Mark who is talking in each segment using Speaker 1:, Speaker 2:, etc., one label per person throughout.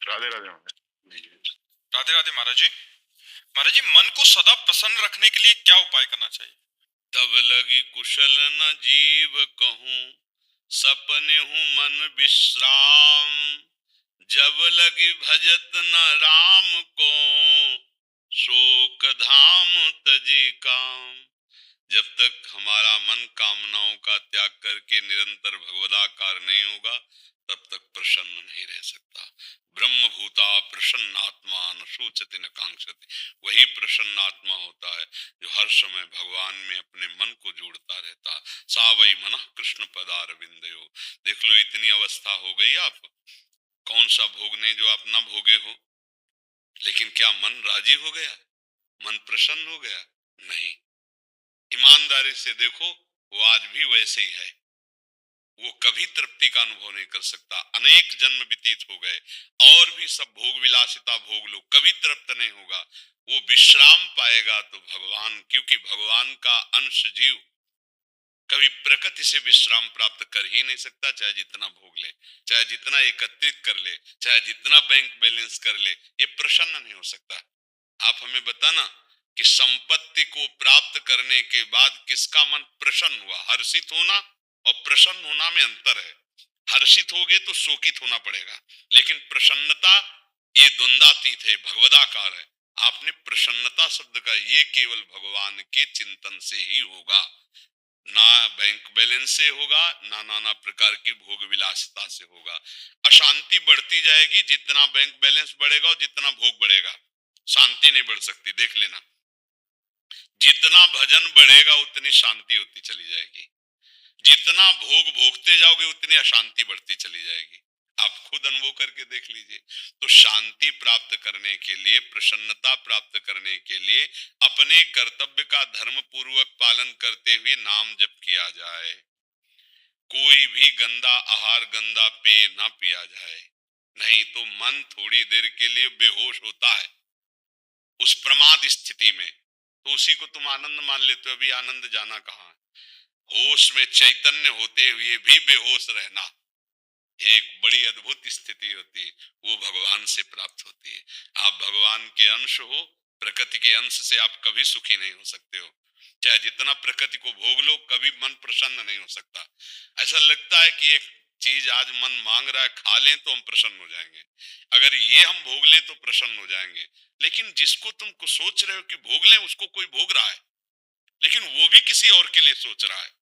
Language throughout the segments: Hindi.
Speaker 1: राधे राधे महाराज जी।
Speaker 2: राधे राधे महाराज जी। महाराज जी, मन को सदा प्रसन्न रखने के लिए क्या उपाय करना चाहिए?
Speaker 3: तब लगी कुशल न जीव कहूँ, सपने हूँ मन विश्राम। जब लगी भजत न राम को, शोक धाम तजी काम। जब तक हमारा मन कामनाओं का त्याग करके निरंतर भगवदाकार नहीं होगा, तब तक प्रसन्न नहीं रह सकता। ब्रह्मभूता प्रसन्नात्मा न शोचति न कांक्षति। वही प्रसन्न आत्मा होता है जो हर समय भगवान में अपने मन को जोड़ता रहता। सा वही मन कृष्ण पदार विंदयो। देख लो, इतनी अवस्था हो गई आप, कौन सा भोग नहीं जो आप न भोगे हो, लेकिन क्या मन राजी हो गया? मन प्रसन्न हो गया? नहीं। ईमानदारी से देखो, वो आज भी वैसे ही है। वो कभी तृप्ति का अनुभव नहीं कर सकता। अनेक जन्म व्यतीत हो गए और भी सब भोग विलासिता भोग लो, कभी तृप्त नहीं होगा। वो विश्राम पाएगा तो भगवान, क्योंकि भगवान का अंश जीव कभी प्रकृति से विश्राम प्राप्त कर ही नहीं सकता। चाहे जितना भोग ले, चाहे जितना एकत्रित कर ले, चाहे जितना बैंक बैलेंस कर ले, ये प्रसन्न नहीं हो सकता। आप हमें बताना कि संपत्ति को प्राप्त करने के बाद किसका मन प्रसन्न हुआ? हर्षित होना और प्रसन्न होना में अंतर है। हर्षित होगे तो शोकित होना पड़ेगा, लेकिन प्रसन्नता ये द्वंद्वातीत है, भगवदाकार है। आपने प्रसन्नता शब्द का, ये केवल भगवान के चिंतन से ही होगा, ना बैंक बैलेंस से होगा, ना नाना प्रकार की भोग विलासिता से होगा। अशांति बढ़ती जाएगी जितना बैंक बैलेंस बढ़ेगा और जितना भोग बढ़ेगा। शांति नहीं बढ़ सकती, देख लेना। जितना भजन बढ़ेगा उतनी शांति होती चली जाएगी, जितना भोग भोगते जाओगे उतनी अशांति बढ़ती चली जाएगी। आप खुद अनुभव करके देख लीजिए। तो शांति प्राप्त करने के लिए, प्रसन्नता प्राप्त करने के लिए अपने कर्तव्य का धर्म पूर्वक पालन करते हुए नाम जप किया जाए। कोई भी गंदा आहार, गंदा पेय ना पिया जाए, नहीं तो मन थोड़ी देर के लिए बेहोश होता है उस प्रमाद स्थिति में, तो उसी को तुम आनंद मान लेते हो। अभी आनंद जाना कहाँ है? होश में चैतन्य होते हुए भी बेहोश रहना एक बड़ी अद्भुत स्थिति होती है, वो भगवान से प्राप्त होती है। आप भगवान के अंश हो, प्रकृति के अंश से आप कभी सुखी नहीं हो सकते हो। चाहे जितना प्रकृति को भोग लो, कभी मन प्रसन्न नहीं हो सकता। ऐसा लगता है कि एक चीज आज मन मांग रहा है, खा लें तो हम प्रसन्न हो जाएंगे, अगर ये हम भोग लें तो प्रसन्न हो जाएंगे। लेकिन जिसको तुम को सोच रहे हो कि भोग लें, उसको कोई भोग रहा है, लेकिन वो भी किसी और के लिए सोच रहा है।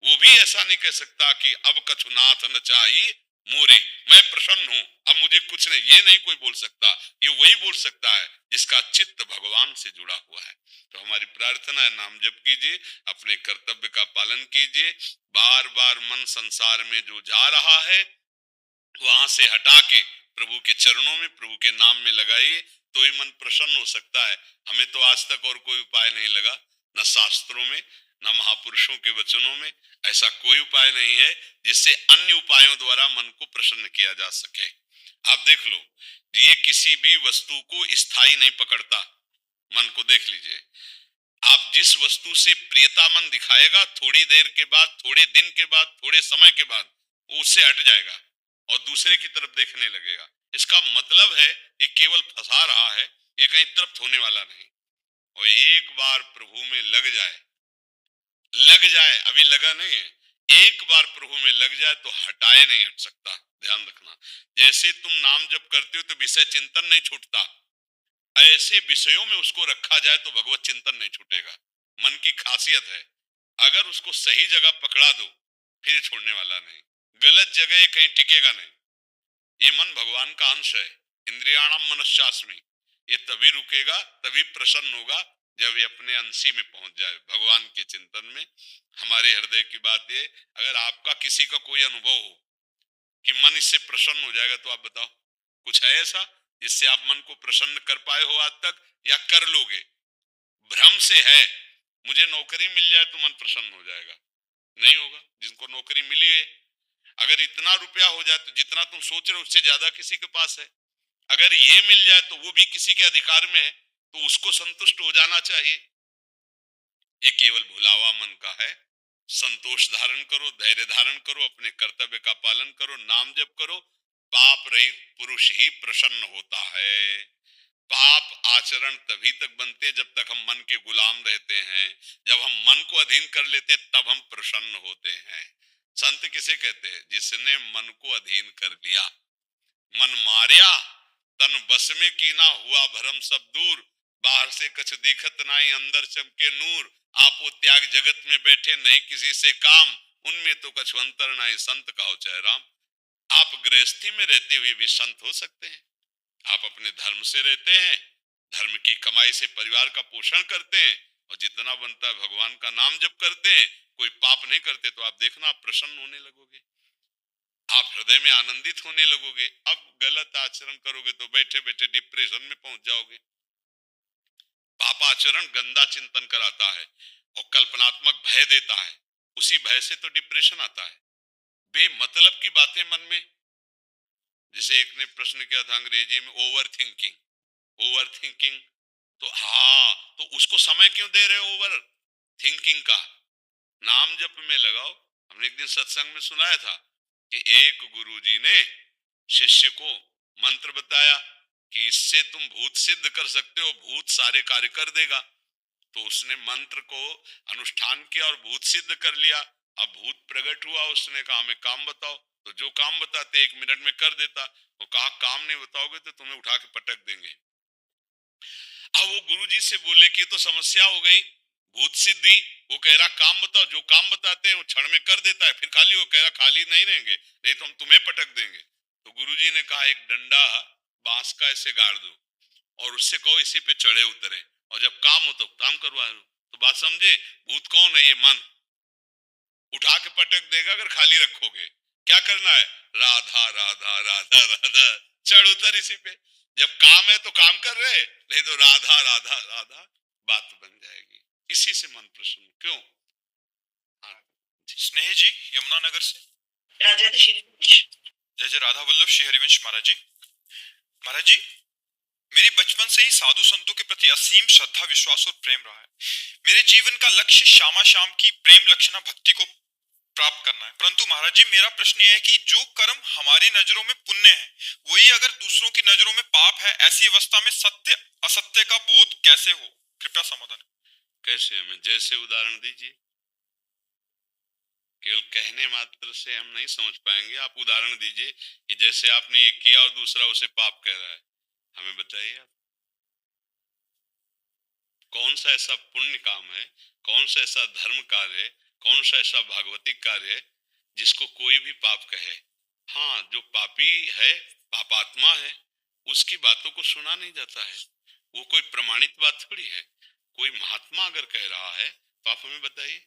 Speaker 3: वो भी ऐसा नहीं कह सकता कि अब कछुनाथ न चाहिए मोरे, मैं प्रसन्न हूं, अब मुझे कुछ नहीं, ये नहीं कोई बोल सकता। ये वही बोल सकता है जिसका चित्त भगवान से जुड़ा हुआ है। तो हमारी प्रार्थना है, नाम जप कीजिए, अपने कर्तव्य का पालन कीजिए। बार बार मन संसार में जो जा रहा है वहां से हटा के प्रभु के चरणों में, प्रभु के नाम में लगाइए, तो ही मन प्रसन्न हो सकता है। हमें तो आज तक और कोई उपाय नहीं लगा, न शास्त्रों में न महापुरुषों के वचनों में। ऐसा कोई उपाय नहीं है जिससे अन्य उपायों द्वारा मन को प्रसन्न किया जा सके। आप देख लो, ये किसी भी वस्तु को स्थायी नहीं पकड़ता। मन को देख लीजिए, आप जिस वस्तु से प्रियता मन दिखाएगा, थोड़ी देर के बाद, थोड़े दिन के बाद, थोड़े समय के बाद वो उससे हट जाएगा और दूसरे की तरफ देखने लगेगा। इसका मतलब है ये केवल फंसा रहा है, ये कहीं तृप्त होने वाला नहीं। और एक बार प्रभु में लग जाए, अभी लगा नहीं है, एक बार प्रभु में लग जाए तो हटाए नहीं हट सकता। ध्यान रखना, जैसे तुम नाम जप करते हो तो विषय चिंतन नहीं छूटता, ऐसे विषयों में उसको रखा जाए तो भगवत चिंतन नहीं छूटेगा। मन की खासियत है, अगर उसको सही जगह पकड़ा दो फिर छोड़ने वाला नहीं, गलत जगह कहीं टिकेगा नहीं। ये मन भगवान का अंश है, इंद्रियाणाम मनश्चास्मि। ये तभी रुकेगा, तभी प्रसन्न होगा जब ये अपने अंशी में पहुंच जाए, भगवान के चिंतन में। हमारे हृदय की बात ये, अगर आपका किसी का कोई अनुभव हो कि मन इससे प्रसन्न हो जाएगा, तो आप बताओ, कुछ है ऐसा जिससे आप मन को प्रसन्न कर पाए हो आज तक, या कर लोगे? भ्रम से है, मुझे नौकरी मिल जाए तो मन प्रसन्न हो जाएगा, नहीं होगा। जिनको नौकरी मिली है, अगर इतना रुपया हो जाए तो जितना तुम सोच रहे हो उससे ज्यादा किसी के पास है, अगर ये मिल जाए तो वो भी किसी के अधिकार में है, तो उसको संतुष्ट हो जाना चाहिए। ये केवल भुलावा मन का है। संतोष धारण करो, धैर्य धारण करो, अपने कर्तव्य का पालन करो, नाम जप करो, पाप रहित पुरुष ही प्रसन्न होता है। पाप आचरण तभी तक बनते जब तक हम मन के गुलाम रहते हैं। जब हम मन को अधीन कर लेते तब हम प्रसन्न होते हैं। संत किसे कहते हैं? जिसने मन को अधीन कर लिया। मन मारिया तन बस में कीना, हुआ भरम सब दूर। बाहर से कछ दिखत नाई, अंदर चमके नूर। आपो त्याग जगत में बैठे, नहीं किसी से काम। उनमें तो कछु अंतर नाई, संत कहो चाहे राम। आप गृहस्थी में रहते हुए भी संत हो सकते हैं। आप अपने धर्म से रहते हैं, धर्म की कमाई से परिवार का पोषण करते हैं, और जितना बनता है भगवान का नाम जप करते हैं, कोई पाप नहीं करते, तो आप देखना आप प्रसन्न होने लगोगे, आप हृदय में आनंदित होने लगोगे। अब गलत आचरण करोगे तो बैठे बैठे डिप्रेशन में पहुंच जाओगे। पापाचरण गंदा चिंतन कराता है और कल्पनात्मक भय देता है। उसी भय से तो डिप्रेशन आता है। बेमतलब की बातें मन में, जैसे एक ने प्रश्न किया था अंग्रेजी में, ओवर थिंकिंग। ओवर थिंकिंग तो हाँ, तो उसको समय क्यों दे रहे हो ओवर थिंकिंग का? नाम जप में लगाओ। हमने एक दिन सत्संग में सुनाया था कि एक गुरुजी ने शिष्य को मंत्र बताया कि इससे तुम भूत सिद्ध कर सकते हो, भूत सारे कार्य कर देगा। तो उसने मंत्र को अनुष्ठान किया और भूत सिद्ध कर लिया। अब भूत प्रकट हुआ, उसने कहा हमें काम बताओ। तो जो काम बताते 1 मिनट में कर देता। वो कहा काम नहीं बताओगे तो तुम्हें उठा के पटक देंगे। अब वो गुरुजी से बोले कि तो समस्या हो गई, भूत सिद्धि। वो कह रहा काम बताओ, जो काम बताते हैं वो क्षण में कर देता है। फिर खाली वो कह रहा खाली नहीं रहेंगे, नहीं तो हम तुम्हें पटक देंगे। तो गुरुजी ने कहा एक डंडा बांस का ऐसे गाड़ दो और उससे कहो इसी पे चढ़े उतरे, और जब काम हो तो काम करवा लो। तो बात समझे? भूत कौन है? ये मन उठा के पटक देगा अगर खाली रखोगे। क्या करना है? राधा राधा राधा राधा, चढ़ उतर इसी पे। जब काम है तो काम कर रहे, नहीं तो राधा राधा राधा, बात बन जाएगी। इसी से मन प्रसन्न। क्यों? हाँ।
Speaker 2: स्नेह जी यमुनानगर से।
Speaker 1: राजा
Speaker 2: जय जय राधा वल्लभ श्री हरिवंश महाराज जी। महाराज जी, मेरी बचपन से ही साधु संतों के प्रति असीम श्रद्धा, विश्वास और प्रेम रहा है। मेरे जीवन का लक्ष्य श्यामा श्याम की प्रेम लक्षणा भक्ति को प्राप्त करना है। परंतु महाराज जी, मेरा प्रश्न यह है कि जो कर्म हमारी नजरों में पुण्य है, वही अगर दूसरों की नजरों में पाप है, ऐसी अवस्था में सत्य असत्य का बोध कैसे हो? कृपया समाधान।
Speaker 3: कैसे? हमें जैसे उदाहरण दीजिए। केवल कहने मात्र से हम नहीं समझ पाएंगे, आप उदाहरण दीजिए कि जैसे आपने एक किया और दूसरा उसे पाप कह रहा है। हमें बताइए आप कौन सा ऐसा पुण्य काम है, कौन सा ऐसा धर्म कार्य है, कौन सा ऐसा भागवतिक कार्य है जिसको कोई भी पाप कहे। हाँ, जो पापी है, पापात्मा है, उसकी बातों को सुना नहीं जाता है। वो कोई प्रमाणित बात थोड़ी है। कोई महात्मा अगर कह रहा है तो आप हमें बताइए,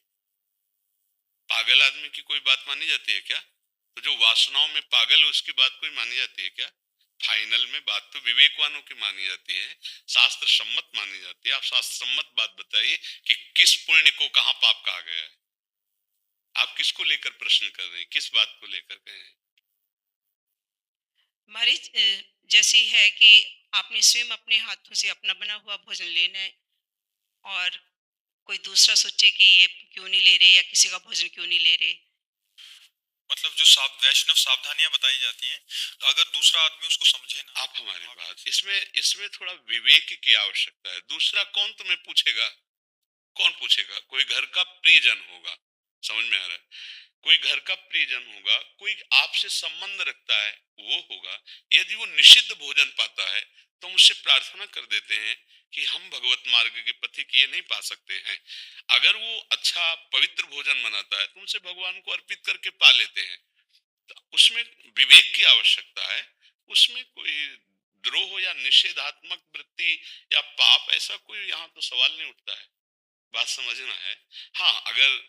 Speaker 3: पागल आदमी की कोई बात मानी जाती है क्या? तो जो वासनाओं में पागल है उसकी बात कोई मानी जाती है क्या? फाइनल में बात तो विवेकवानों की मानी जाती है, शास्त्र सम्मत मानी जाती है। आप शास्त्र सम्मत बात बताइए कि किस पुण्य को कहाँ पाप कहा गया है। आप किसको लेकर प्रश्न कर रहे हैं, किस बात को लेकर कहे हैं?
Speaker 1: हमारी जैसी है कि आपने स्वयं अपने हाथों से अपना बना हुआ भोजन लेना है, और कोई दूसरा सोचे कि ये क्यों नहीं ले रहे या किसी का भोजन क्यों नहीं ले रहे।
Speaker 2: मतलब जो वैष्णव सावधानियां बताई जाती हैं, तो अगर दूसरा आदमी उसको समझे ना।
Speaker 3: आप हमारी बात, इसमें थोड़ा विवेक की आवश्यकता है। दूसरा कौन तुम्हें पूछेगा? कौन पूछेगा? कोई घर का प्रियजन होगा, समझ में आ रहा है? कोई घर का प्रियजन होगा, कोई आपसे संबंध रखता है, वो होगा। यदि वो निषिद्ध भोजन पाता है तो हम उससे प्रार्थना कर देते हैं कि हम भगवत मार्ग के पथिक ये नहीं पा सकते हैं। अगर वो अच्छा पवित्र भोजन बनाता है तो उनसे भगवान को अर्पित करके पा लेते हैं। तो उसमें विवेक की आवश्यकता है। उसमें कोई द्रोह या निषेधात्मक वृत्ति या पाप ऐसा कोई यहाँ तो सवाल नहीं उठता है। बात समझना है। हाँ, अगर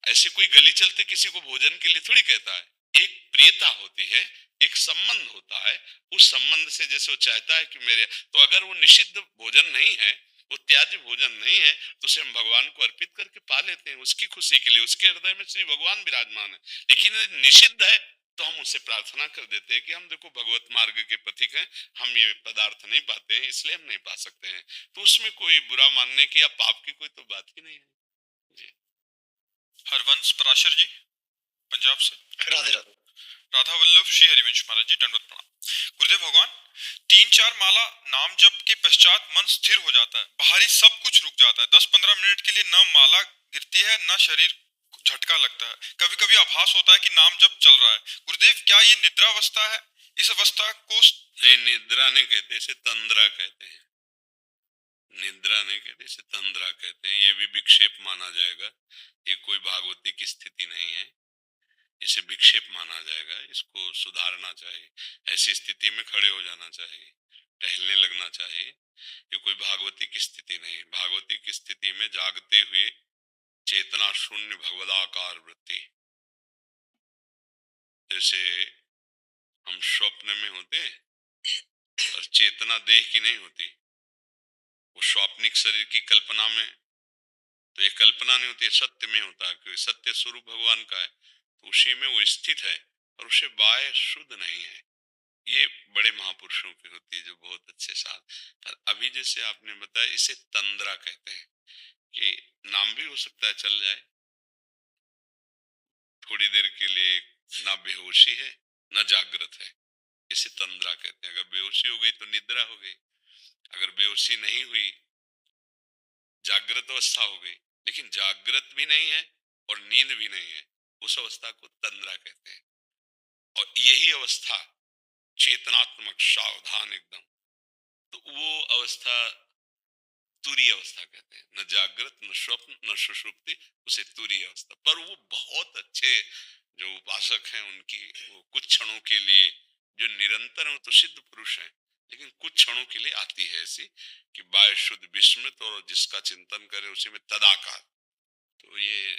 Speaker 3: ऐसे कोई गली चलते किसी को भोजन के लिए थोड़ी कहता है। एक प्रियता होती है, एक संबंध होता है। उस संबंध से जैसे वो चाहता है कि मेरे, तो अगर वो निषिद्ध भोजन नहीं है, वो त्याज्य भोजन नहीं है, तो उसे हम भगवान को अर्पित करके पा लेते हैं उसकी खुशी के लिए। उसके हृदय में श्री भगवान विराजमान है। लेकिन निषिद्ध है तो हम उससे प्रार्थना कर देते हैं कि हम देखो भगवत मार्ग के पथिक हैं, हम ये पदार्थ नहीं पाते हैं, इसलिए हम नहीं पा सकते हैं। तो उसमें कोई बुरा मानने की या पाप की कोई तो बात ही नहीं है जी।
Speaker 2: हरवंश पराशर जी पंजाब से।
Speaker 4: राधे राधे।
Speaker 2: राधा वल्लभ श्री हरिवंश महाराज जी, दंडवत प्रणाम। गुरुदेव भगवान, 3-4 माला नाम जप के पश्चात मन स्थिर हो जाता है, बाहरी सब कुछ रुक जाता है। 10-15 मिनट के लिए न माला गिरती है न शरीर झटका लगता है। कभी कभी आभास होता है कि नाम जप चल रहा है। गुरुदेव, क्या ये निद्रा अवस्था है? इस अवस्था को
Speaker 3: निद्रा नहीं कहते, इसे तंद्रा कहते हैं। निद्रा नहीं कहते, इसे तंद्रा कहते हैं। ये भी विक्षेप माना जाएगा। ये कोई भागवती की स्थिति नहीं है, इसे विक्षेप माना जाएगा। इसको सुधारना चाहिए, ऐसी स्थिति में खड़े हो जाना चाहिए, टहलने लगना चाहिए। ये कोई भागवती की स्थिति नहीं। भागवती की स्थिति में जागते हुए चेतना शून्य भगवदाकार वृत्ति, जैसे हम स्वप्न में होते और चेतना देह की नहीं होती, वो स्वाप्निक शरीर की कल्पना में, तो ये कल्पना नहीं होती, सत्य में होता है, क्योंकि सत्य स्वरूप भगवान का है, तो उसी में वो स्थित है और उसे बाह्य शुद्ध नहीं है। ये बड़े महापुरुषों की होती है जो बहुत अच्छे साथ। पर अभी जैसे आपने बताया, इसे तंद्रा कहते हैं, कि नाम भी हो सकता है चल जाए थोड़ी देर के लिए, ना बेहोशी है ना जागृत है, इसे तंद्रा कहते हैं। अगर बेहोशी हो गई तो निद्रा हो गई, अगर बेहोशी नहीं हुई जागृत अवस्था हो गई, लेकिन जागृत भी नहीं है और नींद भी नहीं है, उस अवस्था को तंद्रा कहते हैं। और यही अवस्था चेतनात्मक सावधान एकदम, तो वो अवस्था तुरीय अवस्था कहते हैं। न जागृत न स्वप्न न सुषुप्ति, उसे तुरीय अवस्था। पर वो बहुत अच्छे जो उपासक हैं उनकी वो कुछ क्षणों के लिए, जो निरंतर हैं तो सिद्ध पुरुष हैं, लेकिन कुछ क्षणों के लिए आती है ऐसी कि बाह्य शुद्ध विस्मृत और जिसका चिंतन करे उसी में तदाकार। तो ये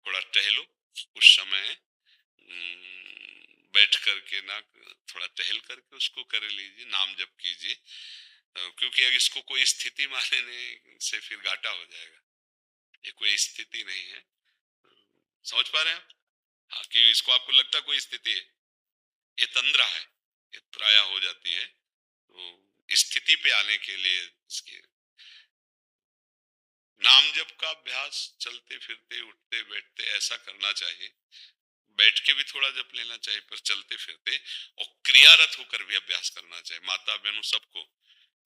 Speaker 3: थोड़ा टहलो उस समय, बैठ करके ना, थोड़ा टहल करके उसको कर लीजिए, नाम जप कीजिए, क्योंकि अगर इसको कोई स्थिति मानने से फिर घाटा हो जाएगा। ये कोई स्थिति नहीं है, समझ पा रहे हैं आप? हाँ, कि इसको आपको लगता कोई स्थिति है, ये तंद्रा है, ये प्राय हो जाती है। तो स्थिति पे आने के लिए इसके नाम जप का अभ्यास चलते फिरते उठते बैठते ऐसा करना चाहिए। बैठ के भी थोड़ा जप लेना चाहिए, पर चलते फिरते और क्रियारत होकर भी अभ्यास करना चाहिए। माता बहनों सबको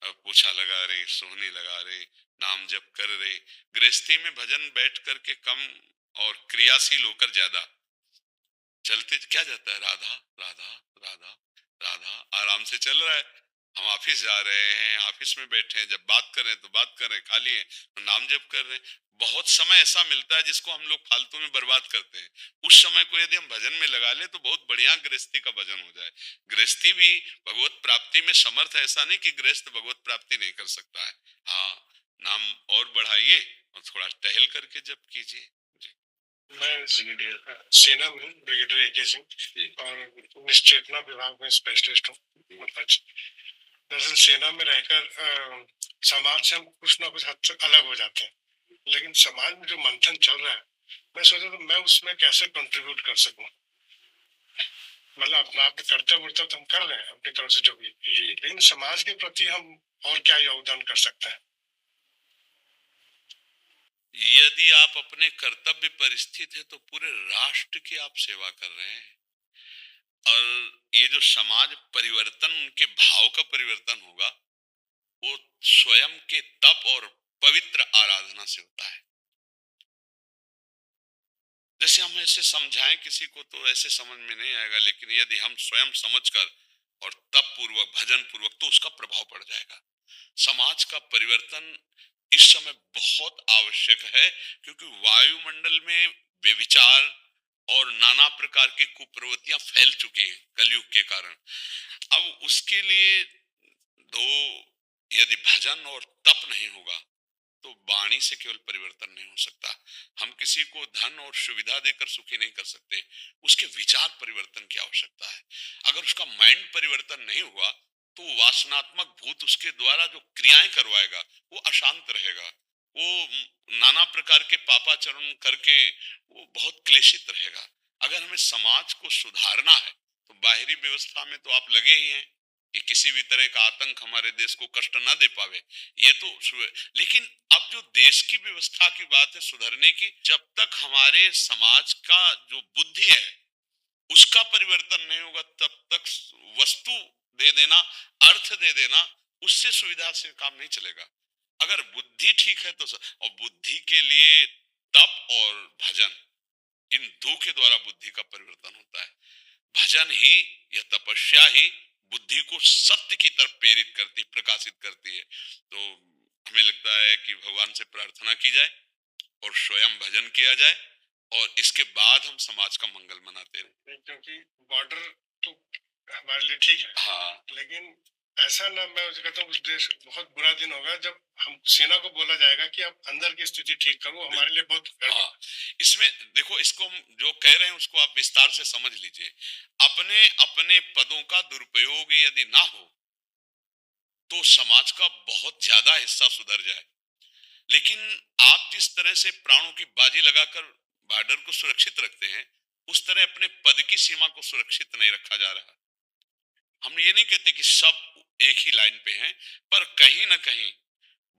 Speaker 3: पोछा लगा रहे, सोहनी लगा रहे, नाम जप कर रहे। गृहस्थी में भजन बैठ करके कम और क्रियाशील होकर ज्यादा। चलते क्या जाता है, राधा राधा राधा राधा, आराम से चल रहा है। हम ऑफिस जा रहे हैं, ऑफिस में बैठे हैं, जब बात कर रहे हैं तो बात कर रहे हैं, खाली है तो नाम जप कर रहे हैं। बहुत समय ऐसा मिलता है जिसको हम लोग फालतू में बर्बाद करते हैं। उस समय को यदि हम भजन में लगा ले तो बहुत बढ़िया गृहस्थी का भजन हो जाए। गृहस्थी भी भगवत प्राप्ति में समर्थ है, ऐसा नहीं कि गृहस्थ भगवत प्राप्ति नहीं कर सकता है। हाँ, नाम और बढ़ाइए और थोड़ा टहल करके जप कीजिए।
Speaker 4: मैं सेना में ब्रिगेडियर AK सिंह और निश्चेतना विभाग में स्पेशलिस्ट हूँ। दरअसल सेना में रहकर समाज से हम कुछ ना कुछ हद तक अलग हो जाते हैं, लेकिन समाज में जो मंथन चल रहा है, मैं सोचा तो मैं उसमें कैसे कंट्रीब्यूट कर सकूं। मतलब अपना कर्तव्य वर्तव्य तो हम कर रहे हैं अपनी तरफ से जो भी, लेकिन समाज के प्रति हम और क्या योगदान कर सकते हैं।
Speaker 3: यदि आप अपने कर्तव्य पर स्थित है तो पूरे राष्ट्र की आप सेवा कर रहे हैं। और ये जो समाज परिवर्तन, उनके भाव का परिवर्तन होगा, वो स्वयं के तप और पवित्र आराधना से होता है। जैसे हम ऐसे समझाएं किसी को तो ऐसे समझ में नहीं आएगा, लेकिन यदि हम स्वयं समझकर और तप पूर्वक भजन पूर्वक, तो उसका प्रभाव पड़ जाएगा। समाज का परिवर्तन इस समय बहुत आवश्यक है, क्योंकि वायुमंडल में व्यभिचार और नाना प्रकार की कुप्रवृत्तियां फैल चुकी हैं कलयुग के कारण। अब उसके लिए यदि भजन और तप नहीं होगा तो वाणी से केवल परिवर्तन नहीं हो सकता। हम किसी को धन और सुविधा देकर सुखी नहीं कर सकते, उसके विचार परिवर्तन की आवश्यकता है। अगर उसका माइंड परिवर्तन नहीं हुआ तो वासनात्मक भूत उसके द्वारा जो क्रियाएं करवाएगा वो अशांत रहेगा, वो नाना प्रकार के पापाचरण करके वो बहुत क्लेशित रहेगा। अगर हमें समाज को सुधारना है तो बाहरी व्यवस्था में तो आप लगे ही हैं कि किसी भी तरह का आतंक हमारे देश को कष्ट ना दे पावे, ये तो। लेकिन अब जो देश की व्यवस्था की बात है सुधरने की, जब तक हमारे समाज का जो बुद्धि है उसका परिवर्तन नहीं होगा तब तक वस्तु दे देना, अर्थ दे देना, उससे सुविधा से काम नहीं चलेगा। अगर बुद्धि ठीक है तो और बुद्धि के लिए तप और भजन, इन दो के द्वारा बुद्धि का परिवर्तन होता है। भजन ही या तपस्या ही बुद्धि को सत्य की तरफ प्रेरित करती, प्रकाशित करती है। तो हमें लगता है कि भगवान से प्रार्थना की जाए और स्वयं भजन किया जाए और इसके बाद हम समाज का मंगल मनाते रहे।
Speaker 4: क्योंकि बॉर्डर तो हमारे लिए ठीक है,
Speaker 3: हाँ,
Speaker 4: लेकिन ऐसा ना, मैं कहता हूँ उस देश बहुत बुरा दिन होगा जब हम सेना को बोला जाएगा कि आप अंदर की स्थिति ठीक करो, हमारे लिए बहुत
Speaker 3: हाँ, इसमें देखो, इसको हम जो कह रहे हैं उसको आप विस्तार से समझ लीजिए। अपने अपने पदों का दुरुपयोग यदि ना हो तो समाज का बहुत ज्यादा हिस्सा सुधर जाए। लेकिन आप जिस तरह से प्राणों की बाजी लगाकर बॉर्डर को सुरक्षित रखते हैं, उस तरह अपने पद की सीमा को सुरक्षित नहीं रखा जा रहा। हम ये नहीं कहते कि सब एक ही लाइन पे हैं, पर कहीं ना कहीं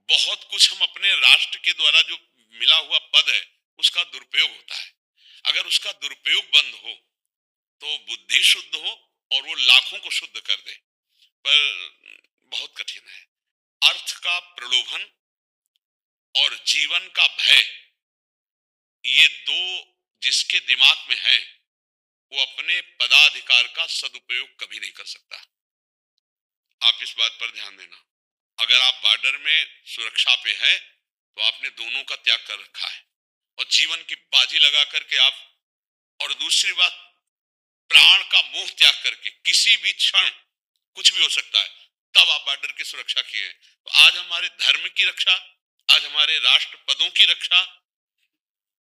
Speaker 3: बहुत कुछ हम अपने राष्ट्र के द्वारा जो मिला हुआ पद है उसका दुरुपयोग होता है। अगर उसका दुरुपयोग बंद हो तो बुद्धि शुद्ध हो और वो लाखों को शुद्ध कर दे, पर बहुत कठिन है। अर्थ का प्रलोभन और जीवन का भय, ये दो जिसके दिमाग में है वो अपने पदाधिकार का सदुपयोग कभी नहीं कर सकता। आप इस बात पर ध्यान देना। अगर आप बॉर्डर में सुरक्षा पे है तो आपने दोनों का त्याग कर रखा है और जीवन की बाजी लगा करके आप, और दूसरी बात, प्राण का मोह त्याग करके किसी भी क्षण कुछ भी हो सकता है, तब आप बॉर्डर की सुरक्षा किए। तो आज हमारे धर्म की रक्षा, आज हमारे राष्ट्र पदों की रक्षा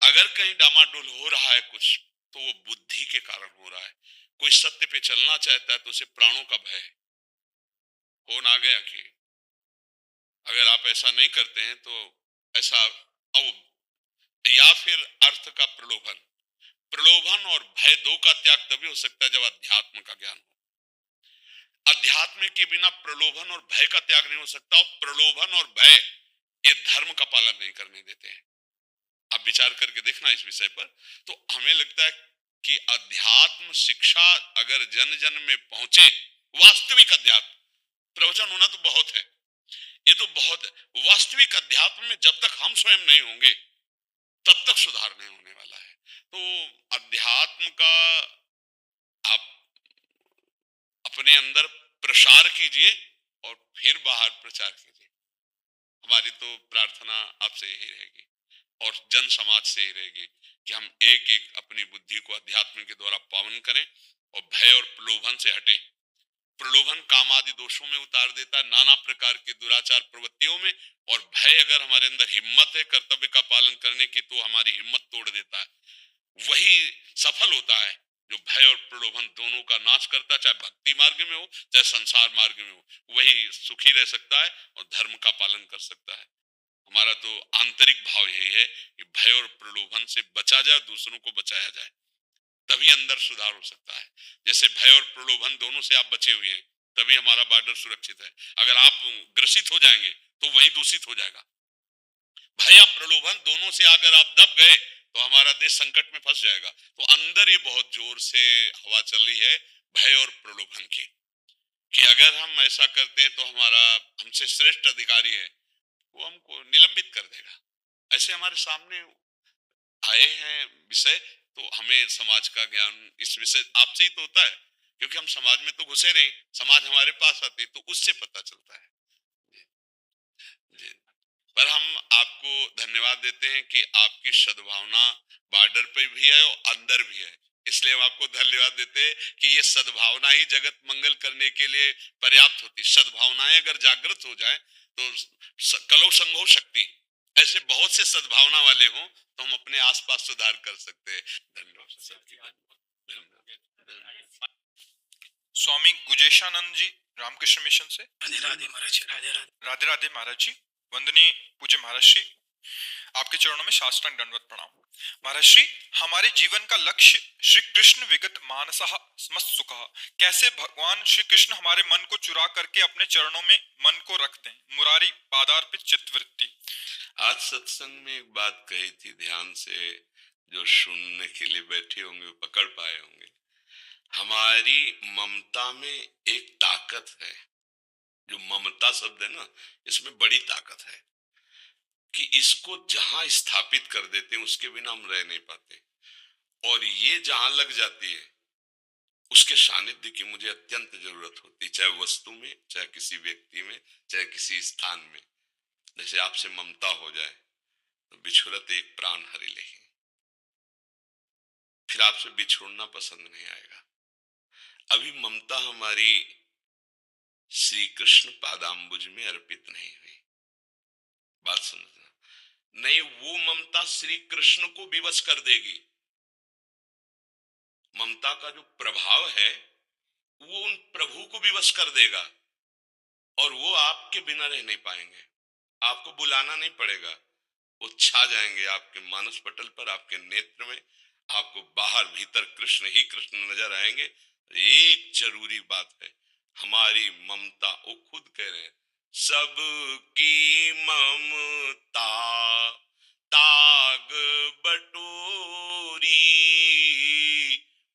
Speaker 3: अगर कहीं डामाडोल हो रहा है कुछ, तो वो बुद्धि के कारण हो रहा है। कोई सत्य पे चलना चाहता है तो उसे प्राणों का भय है। कौन आ गया कि अगर आप ऐसा नहीं करते हैं तो ऐसा, या फिर अर्थ का प्रलोभन, प्रलोभन और भय दो का त्याग तभी हो सकता है जब अध्यात्म का ज्ञान हो। अध्यात्म के बिना प्रलोभन और भय का त्याग नहीं हो सकता, और प्रलोभन और भय ये धर्म का पालन नहीं करने देते हैं। आप विचार करके देखना इस विषय पर। तो हमें लगता है कि अध्यात्म शिक्षा अगर जन जन में पहुंचे, वास्तविक अध्यात्म, प्रवचन होना तो बहुत है, ये तो बहुत है, वास्तविक अध्यात्म में जब तक हम स्वयं नहीं होंगे तब तक सुधार नहीं होने वाला है। तो अध्यात्म का आप अपने अंदर प्रसार कीजिए और फिर बाहर प्रचार कीजिए। हमारी तो प्रार्थना आपसे यही रहेगी और जन समाज से ही रहेगी कि हम एक एक अपनी बुद्धि को अध्यात्म के द्वारा पावन करें और भय और प्रलोभन से हटे। प्रलोभन काम आदि दोषों में उतार देता है, नाना प्रकार के दुराचार प्रवृत्तियों में, और भय अगर हमारे अंदर हिम्मत है कर्तव्य का पालन करने की तो हमारी हिम्मत तोड़ देता है। वही सफल होता है जो भय और प्रलोभन दोनों का नाश करता है, चाहे भक्ति मार्ग में हो चाहे संसार मार्ग में हो, वही सुखी रह सकता है और धर्म का पालन कर सकता है। हमारा तो आंतरिक भाव यही है कि भय और प्रलोभन से बचा जाए, दूसरों को बचाया जाए, तभी अंदर सुधार हो सकता है। जैसे भय और प्रलोभन दोनों से आप बचे हुए हैं तभी हमारा बॉर्डर सुरक्षित है। अगर आप ग्रसित हो जाएंगे तो वही दूषित हो जाएगा। भय या प्रलोभन दोनों से अगर आप दब गए तो हमारा देश संकट में फंस जाएगा। तो अंदर ये बहुत जोर से हवा चल रही है भय और प्रलोभन की, कि अगर हम ऐसा करते हैं तो हमारा हमसे श्रेष्ठ अधिकारी है वो हमको निलंबित कर देगा। ऐसे हमारे सामने आए हैं विषय, तो हमें समाज का ज्ञान इस विषय आपसे ही तो होता है, क्योंकि हम समाज में तो घुसे नहीं, समाज हमारे पास आती तो उससे पता चलता है जी। पर हम आपको धन्यवाद देते हैं कि आपकी सद्भावना बॉर्डर पे भी है और अंदर भी है, इसलिए हम आपको धन्यवाद देते हैं कि ये सद्भावना ही जगत मंगल करने के लिए पर्याप्त होती। सद्भावनाएं अगर जागृत हो जाए तो कलौ संघो शक्ति, ऐसे बहुत से सद्भावना वाले हों तो हम अपने आसपास सुधार कर सकते हैं। धन्यवाद सबकी।
Speaker 2: स्वामी गुजेशानंद जी रामकृष्ण मिशन से।
Speaker 5: राधे राधे महाराज, राधे राधे।
Speaker 2: राधे राधे महाराज जी, वंदनीय पूज्य महाराज श्री, आपके चरणों में साष्टांग दंडवत प्रणाम। महाराज श्री, हमारे जीवन का लक्ष्य श्री कृष्ण विगत मानसः समस्त सुखः, कैसे भगवान श्री कृष्ण हमारे मन को चुरा करके अपने चरणों में मन को रख दें। मुरारी पादार्पित चित्तवृत्ति।
Speaker 3: आज सत्संग में एक बात कही थी, ध्यान से जो सुनने के लिए बैठे होंगे वो पकड़ पाए होंगे। हमारी ममता में एक ताकत है। जो ममता शब्द है ना, इसमें बड़ी ताकत है कि इसको जहां स्थापित कर देते हैं उसके बिना हम रह नहीं पाते। और ये जहां लग जाती है उसके सानिध्य की मुझे अत्यंत जरूरत होती, चाहे वस्तु में, चाहे किसी व्यक्ति में, चाहे किसी स्थान में। जैसे आपसे ममता हो जाए तो बिछुड़त एक प्राण हरि लेहि, फिर आपसे बिछोड़ना पसंद नहीं आएगा। अभी ममता हमारी श्री कृष्ण पादाम्बुज में अर्पित नहीं हुई। बात समझना, नहीं वो ममता श्री कृष्ण को विवश कर देगी। ममता का जो प्रभाव है वो उन प्रभु को विवश कर देगा और वो आपके बिना रह नहीं पाएंगे। आपको बुलाना नहीं पड़ेगा, वो छा जाएंगे आपके मानस पटल पर, आपके नेत्र में। आपको बाहर भीतर कृष्ण ही कृष्ण नजर आएंगे। एक जरूरी बात है, हमारी ममता, वो खुद कह रहे हैं, सबकी ममता ताग बटोरी,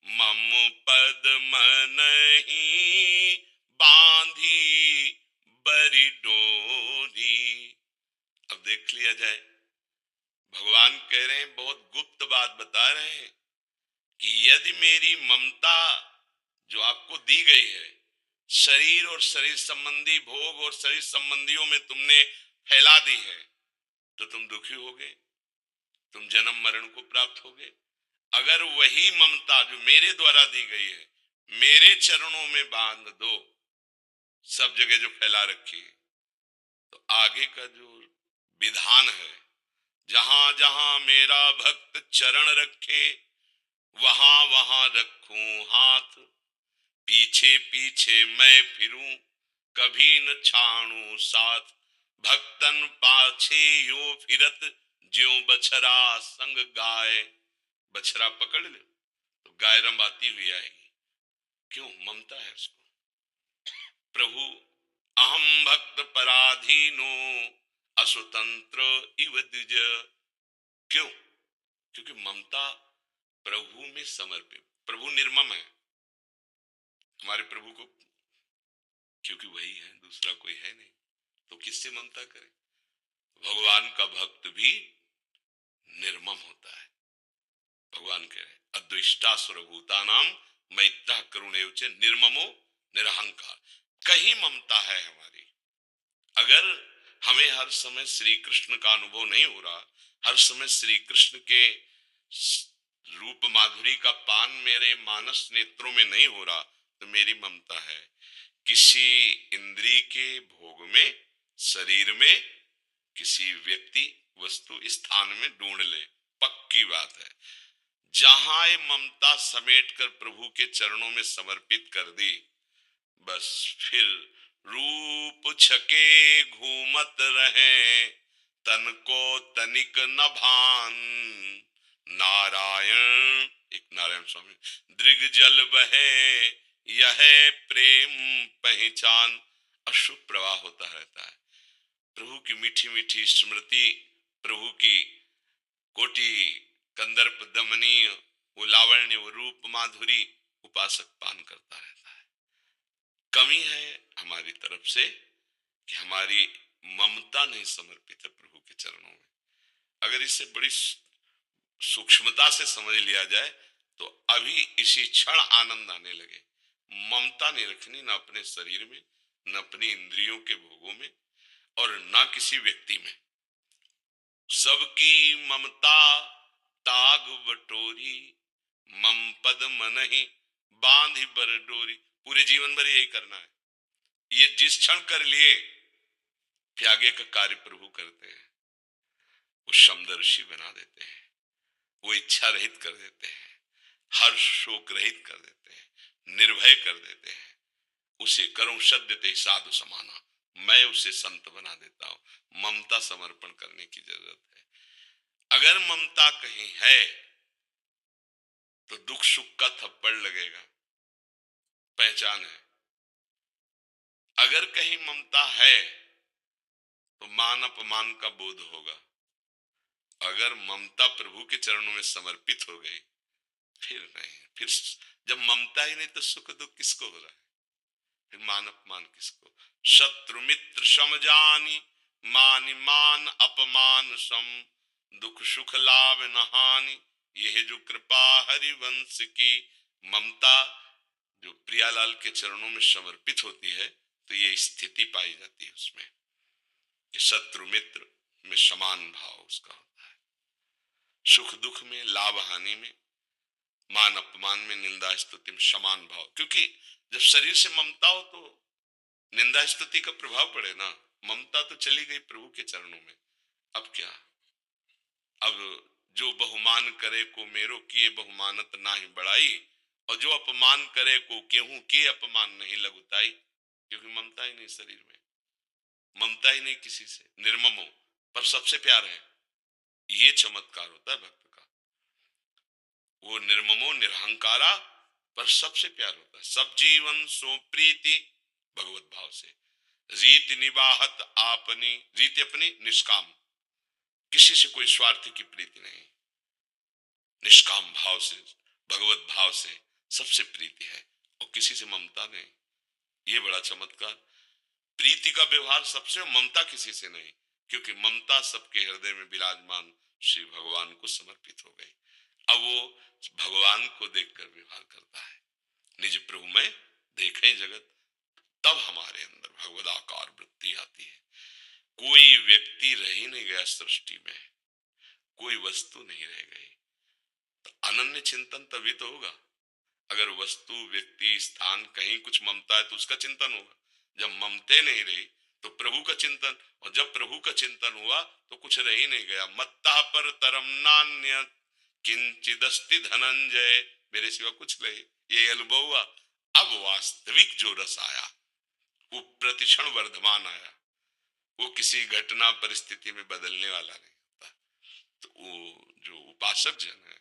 Speaker 3: मम पद मनहि बांधी बरी डोरी। अब देख लिया जाए, भगवान कह रहे हैं, बहुत गुप्त बात बता रहे हैं कि यदि मेरी ममता जो आपको दी गई है, शरीर और शरीर संबंधी भोग और शरीर संबंधियों में तुमने फैला दी है, तो तुम दुखी होगे, तुम जन्म मरण को प्राप्त होगे। अगर वही ममता जो मेरे द्वारा दी गई है मेरे चरणों में बांध दो, सब जगह जो फैला रखी है, तो आगे का जो विधान है, जहां जहां मेरा भक्त चरण रखे वहां वहां रखूं हाथ, पीछे पीछे मैं फिरूं कभी न छाणू साथ, भक्तन पाछे यो फिरत ज्यों बछरा संग गाय। बछरा पकड़ ले तो गाय रंबाती हुई आएगी। क्यों? ममता है उसको। प्रभु अहम भक्त पराधीनो असुतंत्र इव द्विज। क्यों? क्योंकि ममता प्रभु में समर्पित। प्रभु निर्मम है, हमारे प्रभु को, क्योंकि वही है, दूसरा कोई है नहीं, तो किससे ममता करे? भगवान का भक्त भी निर्मम होता है। भगवान कह रहे अद्वेष्टा सर्वभूतानां मैत्रः करुणैव च निर्ममो निरहंकार। कहीं ममता है हमारी। अगर हमें हर समय श्री कृष्ण का अनुभव नहीं हो रहा, हर समय श्री कृष्ण के रूप माधुरी का पान मेरे मानस नेत्रों में नहीं हो रहा, तो मेरी ममता है। किसी इंद्रिय के भोग में, शरीर में, किसी व्यक्ति वस्तु स्थान में ढूंढ ले, पक्की बात है। जहां ये ममता समेट कर प्रभु के चरणों में समर्पित कर दी, बस फिर रूप छके घूमत रहे, तन को तनिक न भान, नारायण, एक नारायण स्वामी, दृग जल बहे यह प्रेम पहचान। अशुभ प्रवाह होता रहता है। प्रभु की मीठी मीठी स्मृति, प्रभु की कोटि कंदर्प दमनीय वो लावण्य, वो रूप माधुरी उपासक पान करता रहता है। कमी है हमारी तरफ से कि हमारी ममता नहीं समर्पित है प्रभु के चरणों में। अगर इसे बड़ी सूक्ष्मता से समझ लिया जाए तो अभी इसी क्षण आनंद आने लगे। ममता नहीं रखनी, ना अपने शरीर में, न अपनी इंद्रियों के भोगों में, और ना किसी व्यक्ति में। सबकी ममता ताग बटोरी, मम पद मनहि बांधी बर डोरी। पूरे जीवन भर यही करना है। ये जिस क्षण कर लिए फिर आगे का कार्य प्रभु करते हैं। वो समदर्शी बना देते हैं, वो इच्छा रहित कर देते हैं, हर्ष शोक रहित कर देते हैं, निर्भय कर देते हैं। उसे करूं सद्यते साधु समाना, मैं उसे संत बना देता हूं। ममता समर्पण करने की जरूरत है। अगर ममता कहीं है तो दुख सुख का थप्पड़ लगेगा, पहचान है। अगर कहीं ममता है तो मान अपमान का बोध होगा। अगर ममता प्रभु के चरणों में समर्पित हो गई, फिर नहीं, फिर जब ममता ही नहीं तो सुख दुख किसको हो रहा है? फिर मान अपमान किसको? शत्रु मित्र समजानी, मान मान अपमान सम, दुख सुख लाभ न हानि, यह जो कृपा हरिवंश की। ममता जो प्रियालाल के चरणों में समर्पित होती है तो ये स्थिति पाई जाती है उसमें कि शत्रु मित्र में समान भाव उसका होता है, सुख दुख में, लाभ हानि में, मान अपमान में, निंदा स्तुति में समान भाव। क्योंकि जब शरीर से ममता हो तो निंदा स्तुति का प्रभाव पड़े ना। ममता तो चली गई प्रभु के चरणों में, अब क्या? अब जो बहुमान करे को मेरो किए बहुमानत नाही बढ़ाई, और जो अपमान करे को केहू के अपमान नहीं लगुताई। क्योंकि ममता ही नहीं शरीर में, ममता ही नहीं किसी से, निर्ममो पर सबसे प्यार है। ये चमत्कार होता है भक्त का, वो निर्ममो निरहंकारा पर सबसे प्यार होता है। सब जीवन सो प्रीति भगवत भाव से, रीति निवाहत आपनी, रीति अपनी निष्काम, किसी से कोई स्वार्थ की प्रीति नहीं, निष्काम भाव से, भगवत भाव से सबसे प्रीति है, और किसी से ममता नहीं। ये बड़ा चमत्कार, प्रीति का व्यवहार सबसे, ममता किसी से नहीं। क्योंकि ममता सबके हृदय में विराजमान श्री भगवान को समर्पित हो गई। अब वो भगवान को देखकर व्यवहार करता है, निज प्रभु में देखें जगत, तब हमारे अंदर भगवदाकार वृत्ति आती है। कोई व्यक्ति रह ही नहीं गया सृष्टि में, कोई वस्तु नहीं रह गई। तो अनन्य चिंतन तभी तो होगा। अगर वस्तु, व्यक्ति, स्थान, कहीं कुछ ममता है तो उसका चिंतन होगा। जब ममते नहीं रही तो प्रभु का चिंतन, और जब प्रभु का चिंतन हुआ तो कुछ रह ही नहीं गया। मत्ता पर तरम नान्य किंचिदस्ति धनंजय, मेरे सिवा कुछ नहीं, ये अनुभव हुआ। अब वास्तविक जो रस आया वो प्रतिक्षण वर्धमान आया, वो किसी घटना परिस्थिति में बदलने वाला नहीं होता। तो वो जो उपासक जन है,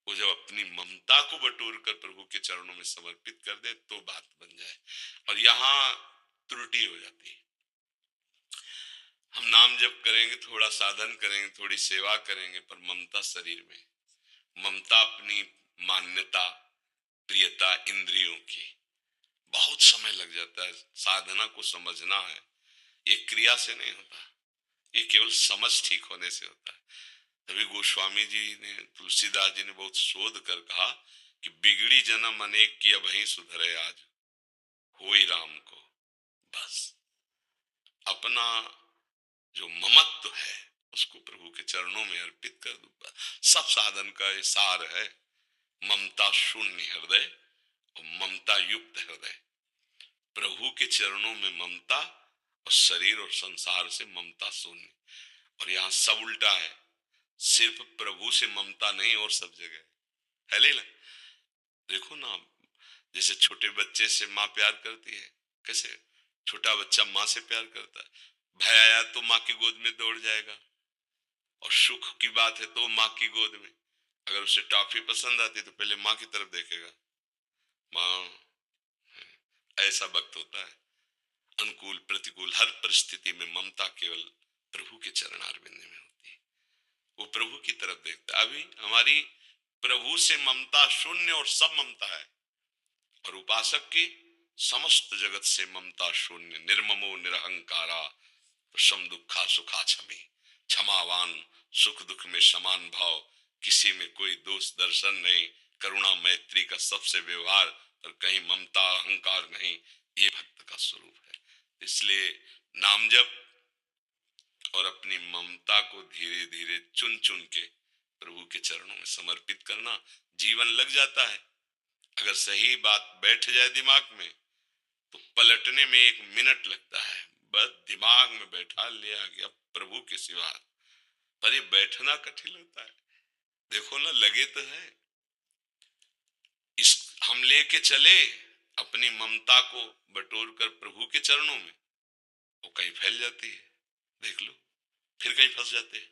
Speaker 3: वो जब अपनी ममता को बटोर कर प्रभु के चरणों में समर्पित कर दे तो बात बन जाए। और यहाँ त्रुटि हो जाती है। हम नाम जप करेंगे, थोड़ा साधन करेंगे, थोड़ी सेवा करेंगे, पर ममता शरीर में, ममता अपनी मान्यता, प्रियता, इंद्रियों की, बहुत समय लग जाता है। साधना को समझना है, ये क्रिया से नहीं होता, ये केवल समझ ठीक होने से होता है। तभी गोस्वामी जी ने, तुलसीदास जी ने बहुत शोध कर कहा कि बिगड़ी जन्म अनेक की अब ही सुधरे आज, होई राम को बस। अपना जो ममत्व है उसको प्रभु के चरणों में अर्पित कर दूंगा। सब साधन का ये सार है, ममता शून्य हृदय और ममता युक्त हृदय। प्रभु के चरणों में ममता, और शरीर और संसार से ममता शून्य। और यहाँ सब उल्टा है, सिर्फ प्रभु से ममता नहीं और सब जगह है। लेला देखो ना, जैसे छोटे बच्चे से माँ प्यार करती है, कैसे छोटा बच्चा माँ से प्यार करता है। भय आया तो माँ की गोद में दौड़ जाएगा, और सुख की बात है तो माँ की गोद में। अगर उसे टॉफी पसंद आती तो पहले माँ की तरफ देखेगा, माँ। ऐसा वक्त होता है, अनुकूल प्रतिकूल हर परिस्थिति में ममता केवल प्रभु के चरणारविंद में होती है। वो प्रभु की तरफ देखता है। अभी हमारी प्रभु से ममता शून्य और सब ममता है, और उपासक की समस्त जगत से ममता शून्य, निर्ममो निरहंकारा, सम दुखा सुखा क्षमी, क्षमावान, सुख दुख में समान भाव, किसी में कोई दोष दर्शन नहीं, करुणा मैत्री का सबसे व्यवहार, और कहीं ममता अहंकार नहीं। ये भक्त का स्वरूप है। इसलिए नाम जप और अपनी ममता को धीरे धीरे चुन चुन के प्रभु के चरणों में समर्पित करना, जीवन लग जाता है। अगर सही बात बैठ जाए दिमाग में तो पलटने में 1 मिनट लगता है, बस दिमाग में बैठा लिया गया प्रभु के सिवा। पर ये बैठना कठिन होता है। देखो ना, लगे तो है, इस हम लेके चले अपनी ममता को बटोर कर प्रभु के चरणों में, वो कहीं फैल जाती है, देख लो, फिर कहीं फंस जाते हैं।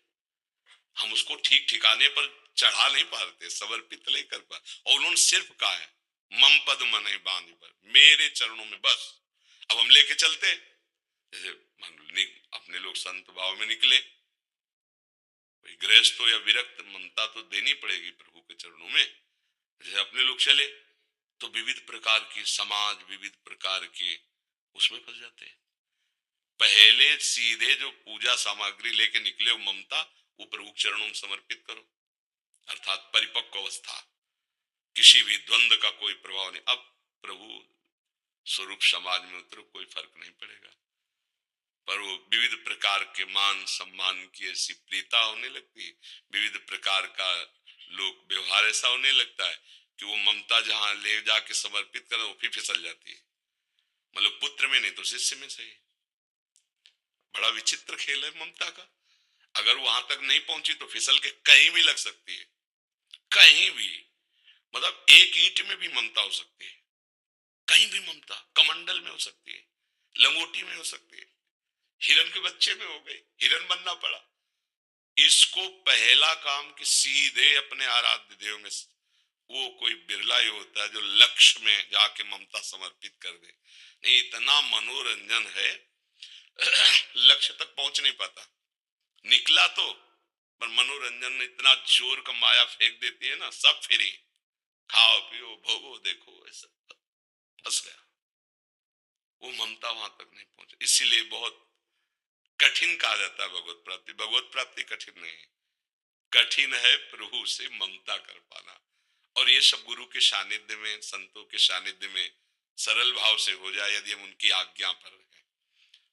Speaker 3: हम उसको ठीक ठिकाने पर चढ़ा नहीं पाते, समर्पित नहीं कर पा। और उन्होंने सिर्फ कहा है मम पद मन बांध पर, मेरे चरणों में बस। अब हम लेके चलते, जैसे अपने लोग संत भाव में निकले, कोई गृहस्थ हो या विरक्त, ममता तो देनी पड़ेगी प्रभु के चरणों में। जैसे अपने लोग चले, तो विविध प्रकार की समाज, विविध प्रकार के उसमें फंस जाते हैं। पहले सीधे जो पूजा सामग्री लेके निकले, वो ममता, वो प्रभु के चरणों में समर्पित करो, अर्थात परिपक्व अवस्था, किसी भी द्वंद्व का कोई प्रभाव नहीं। अब प्रभु स्वरूप समाज में उतरो, कोई फर्क नहीं पड़ेगा। पर वो विविध प्रकार के मान सम्मान की ऐसी प्रीता होने लगती है, विविध प्रकार का लोग व्यवहार ऐसा होने लगता है कि वो ममता जहां ले जाके समर्पित कर वो फिर फिसल जाती है। मतलब पुत्र में नहीं तो शिष्य में सही। बड़ा विचित्र खेल है ममता का। अगर वहां तक नहीं पहुंची तो फिसल के कहीं भी लग सकती है, कहीं भी। मतलब एक ईंट में भी ममता हो सकती है, कहीं भी ममता, कमंडल में हो सकती है, लंगोटी में हो सकती है, हिरन के बच्चे में हो गई, हिरन बनना पड़ा। इसको पहला काम कि सीधे अपने आराध्य देव में, वो कोई बिरला ही होता है जो लक्ष्य में जाके ममता समर्पित कर दे। नहीं, इतना मनोरंजन है, लक्ष्य तक पहुंच नहीं पाता, निकला तो, पर मनोरंजन इतना जोर का माया फेंक देती है ना, सब फ्री, खाओ पियो भोगो देखो, ऐसा फंस गया। वो ममता वहां तक नहीं पहुंचे, इसीलिए बहुत कठिन कहा जाता है भगवत प्राप्ति। भगवत प्राप्ति कठिन नहीं है, कठिन है प्रभु से ममता कर पाना। और ये सब गुरु के सानिध्य में, संतों के सानिध्य में सरल भाव से हो जाए, यदि हम उनकी आज्ञा पर हैं।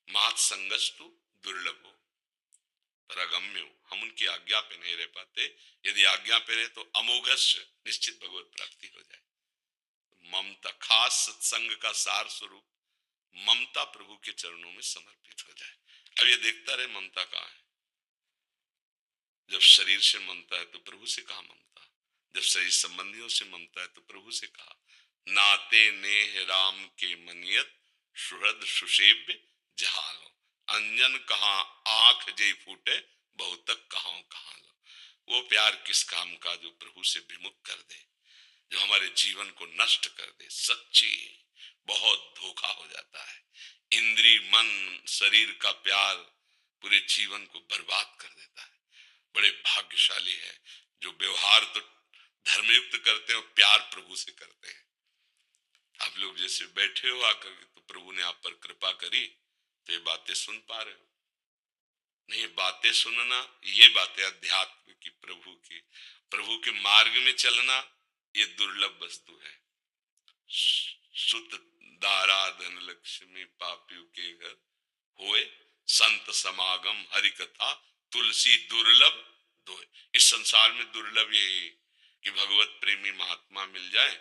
Speaker 3: मात संगस्तु दुर्लभ हो पर अगम्य हो, हम उनकी आज्ञा पे नहीं रह पाते। यदि आज्ञा पे रहे तो अमोघस्य निश्चित भगवत प्राप्ति हो जाए। ममता, खास सत्संग का सार स्वरूप ममता प्रभु के चरणों में समर्पित हो जाए। अब ये देखता रहे ममता कहाँ है। जब शरीर से ममता है तो प्रभु से कहा ममता, जब शरीर संबंधियों से ममता है तो प्रभु से कहा। नाते नेह राम के मनियत सुहृद सुसेव्य जहालो, अंजन कहा आंख जे फूटे बहुतक कहां कहां लो। वो प्यार किस काम का जो प्रभु से विमुख कर दे, जो हमारे जीवन को नष्ट कर दे। सच्ची बहुत धोखा हो जाता है। इंद्री मन शरीर का प्यार पूरे जीवन को बर्बाद कर देता है। बड़े भाग्यशाली है जो व्यवहार तो धर्मयुक्त करते हैं और प्यार प्रभु से करते हैं। आप लोग जैसे बैठे हो आकर के, तो प्रभु ने आप पर कृपा करी तो ये बातें सुन पा रहे हो। नहीं, बातें सुनना, ये बातें अध्यात्म की, प्रभु के मार्ग में चलना, ये दुर्लभ वस्तु है। सुत दारा धन लक्ष्मी पापियों के घर होए, संत समागम हरि कथा तुलसी दुर्लभ दोए। इस संसार में दुर्लभ यही कि भगवत प्रेमी महात्मा मिल जाए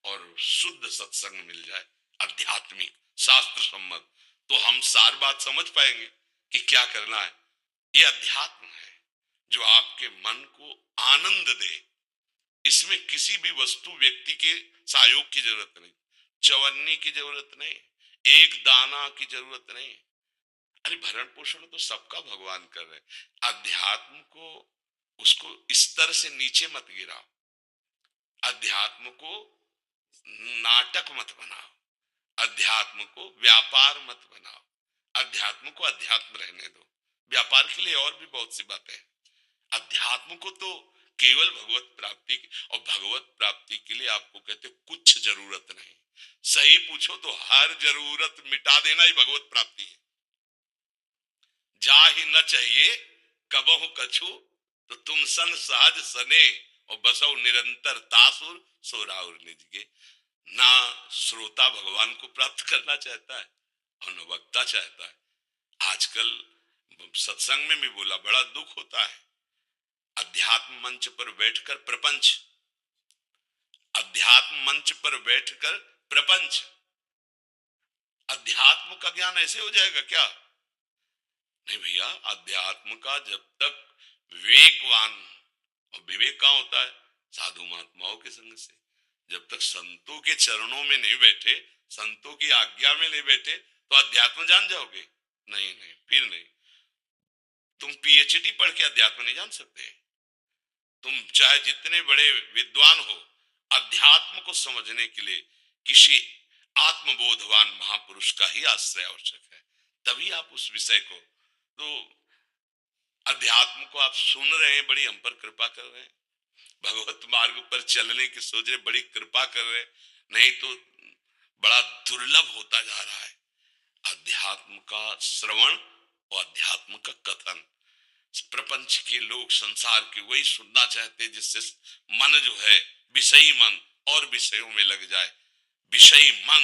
Speaker 3: और शुद्ध सत्संग मिल जाए, आध्यात्मिक शास्त्र सम्मत। तो हम सार बात समझ पाएंगे कि क्या करना है। ये अध्यात्म है जो आपके मन को आनंद दे। इसमें किसी भी वस्तु व्यक्ति के सहयोग की जरूरत नहीं, चवन्नी की जरूरत नहीं, एक दाना की जरूरत नहीं। अरे भरण पोषण तो सबका भगवान कर रहे। अध्यात्म को, उसको स्तर से नीचे मत गिराओ, अध्यात्म को नाटक मत बनाओ, अध्यात्म को व्यापार मत बनाओ, अध्यात्म को अध्यात्म रहने दो। व्यापार के लिए और भी बहुत सी बातें हैं। अध्यात्म को तो केवल भगवत प्राप्ति, और भगवत प्राप्ति के लिए आपको कहते कुछ जरूरत नहीं। सही पूछो तो हर जरूरत मिटा देना ही भगवत प्राप्ति है। जा ही न चाहिए कबहु कछु, तो तुम सन सहज सने, और बसो निरंतर तासुर सोराउर निज के। ना श्रोता भगवान को प्राप्त करना चाहता है और न वक्ता चाहता है। आजकल सत्संग में भी बोला, बड़ा दुख होता है। अध्यात्म मंच पर बैठकर प्रपंच, अध्यात्म मंच पर बैठकर प्रपंच। अध्यात्म का ज्ञान ऐसे हो जाएगा क्या? नहीं भैया, अध्यात्म का जब तक विवेकवान, और विवेक कहाँ होता है? साधु महात्माओं के संग से। जब तक संतों के चरणों में नहीं बैठे, संतों की आज्ञा में नहीं बैठे, तो अध्यात्म जान जाओगे? नहीं नहीं, फिर नहीं। तुम पीएचडी पढ़ के अध्यात्म नहीं जान सकते। तुम चाहे जितने बड़े विद्वान हो, अध्यात्म को समझने के लिए किसी आत्मबोधवान महापुरुष का ही आश्रय आवश्यक है, तभी आप उस विषय को, तो अध्यात्म को आप सुन रहे हैं, बड़ी हम पर कृपा कर रहे हैं। भगवत मार्ग पर चलने की सोच रहे, बड़ी कृपा कर रहे हैं। नहीं तो बड़ा दुर्लभ होता जा रहा है अध्यात्म का श्रवण और अध्यात्म का कथन। प्रपंच के लोग संसार के वही सुनना चाहते जिससे मन जो है विषयी मन और विषयों में लग जाए, विषयी मन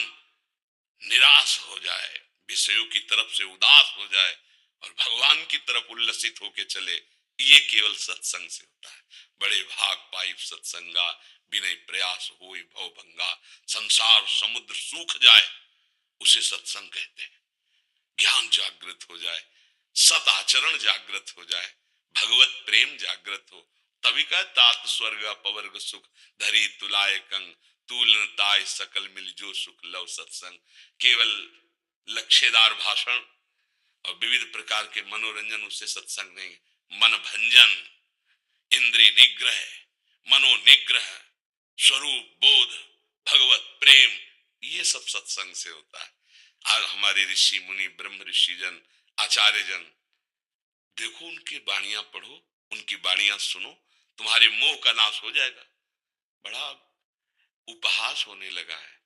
Speaker 3: निराश हो जाए, विषयों की तरफ से उदास हो जाए और भगवान की तरफ उल्लसित होके चले। ये केवल सत्संग से होता है। बड़े भाग पाई सत्संगा, बिना प्रयास होई भव भंगा। संसार समुद्र सूख जाए उसे सत्संग कहते हैं। ज्ञान जागृत हो जाए, सत आचरण जागृत हो जाए, भगवत प्रेम जागृत हो, तभी का तात स्वर्ग अपवर्ग सुख धरी तुलाए कंग तूलन ताय सकल मिल जो सुख लव सत्संग। केवल लक्ष्यदार भाषण और विविध प्रकार के मनोरंजन उससे सत्संग नहीं। मन भंजन, इंद्रिय निग्रह, मनोनिग्रह, स्वरूप बोध, भगवत प्रेम, ये सब सत्संग से होता है। आज हमारे ऋषि मुनि ब्रह्म ऋषि जन आचार्य जन, देखो उनकी वाणियां पढ़ो, उनकी वाणियां सुनो, तुम्हारे मोह का नाश हो जाएगा। बड़ा उपहास होने लगा है,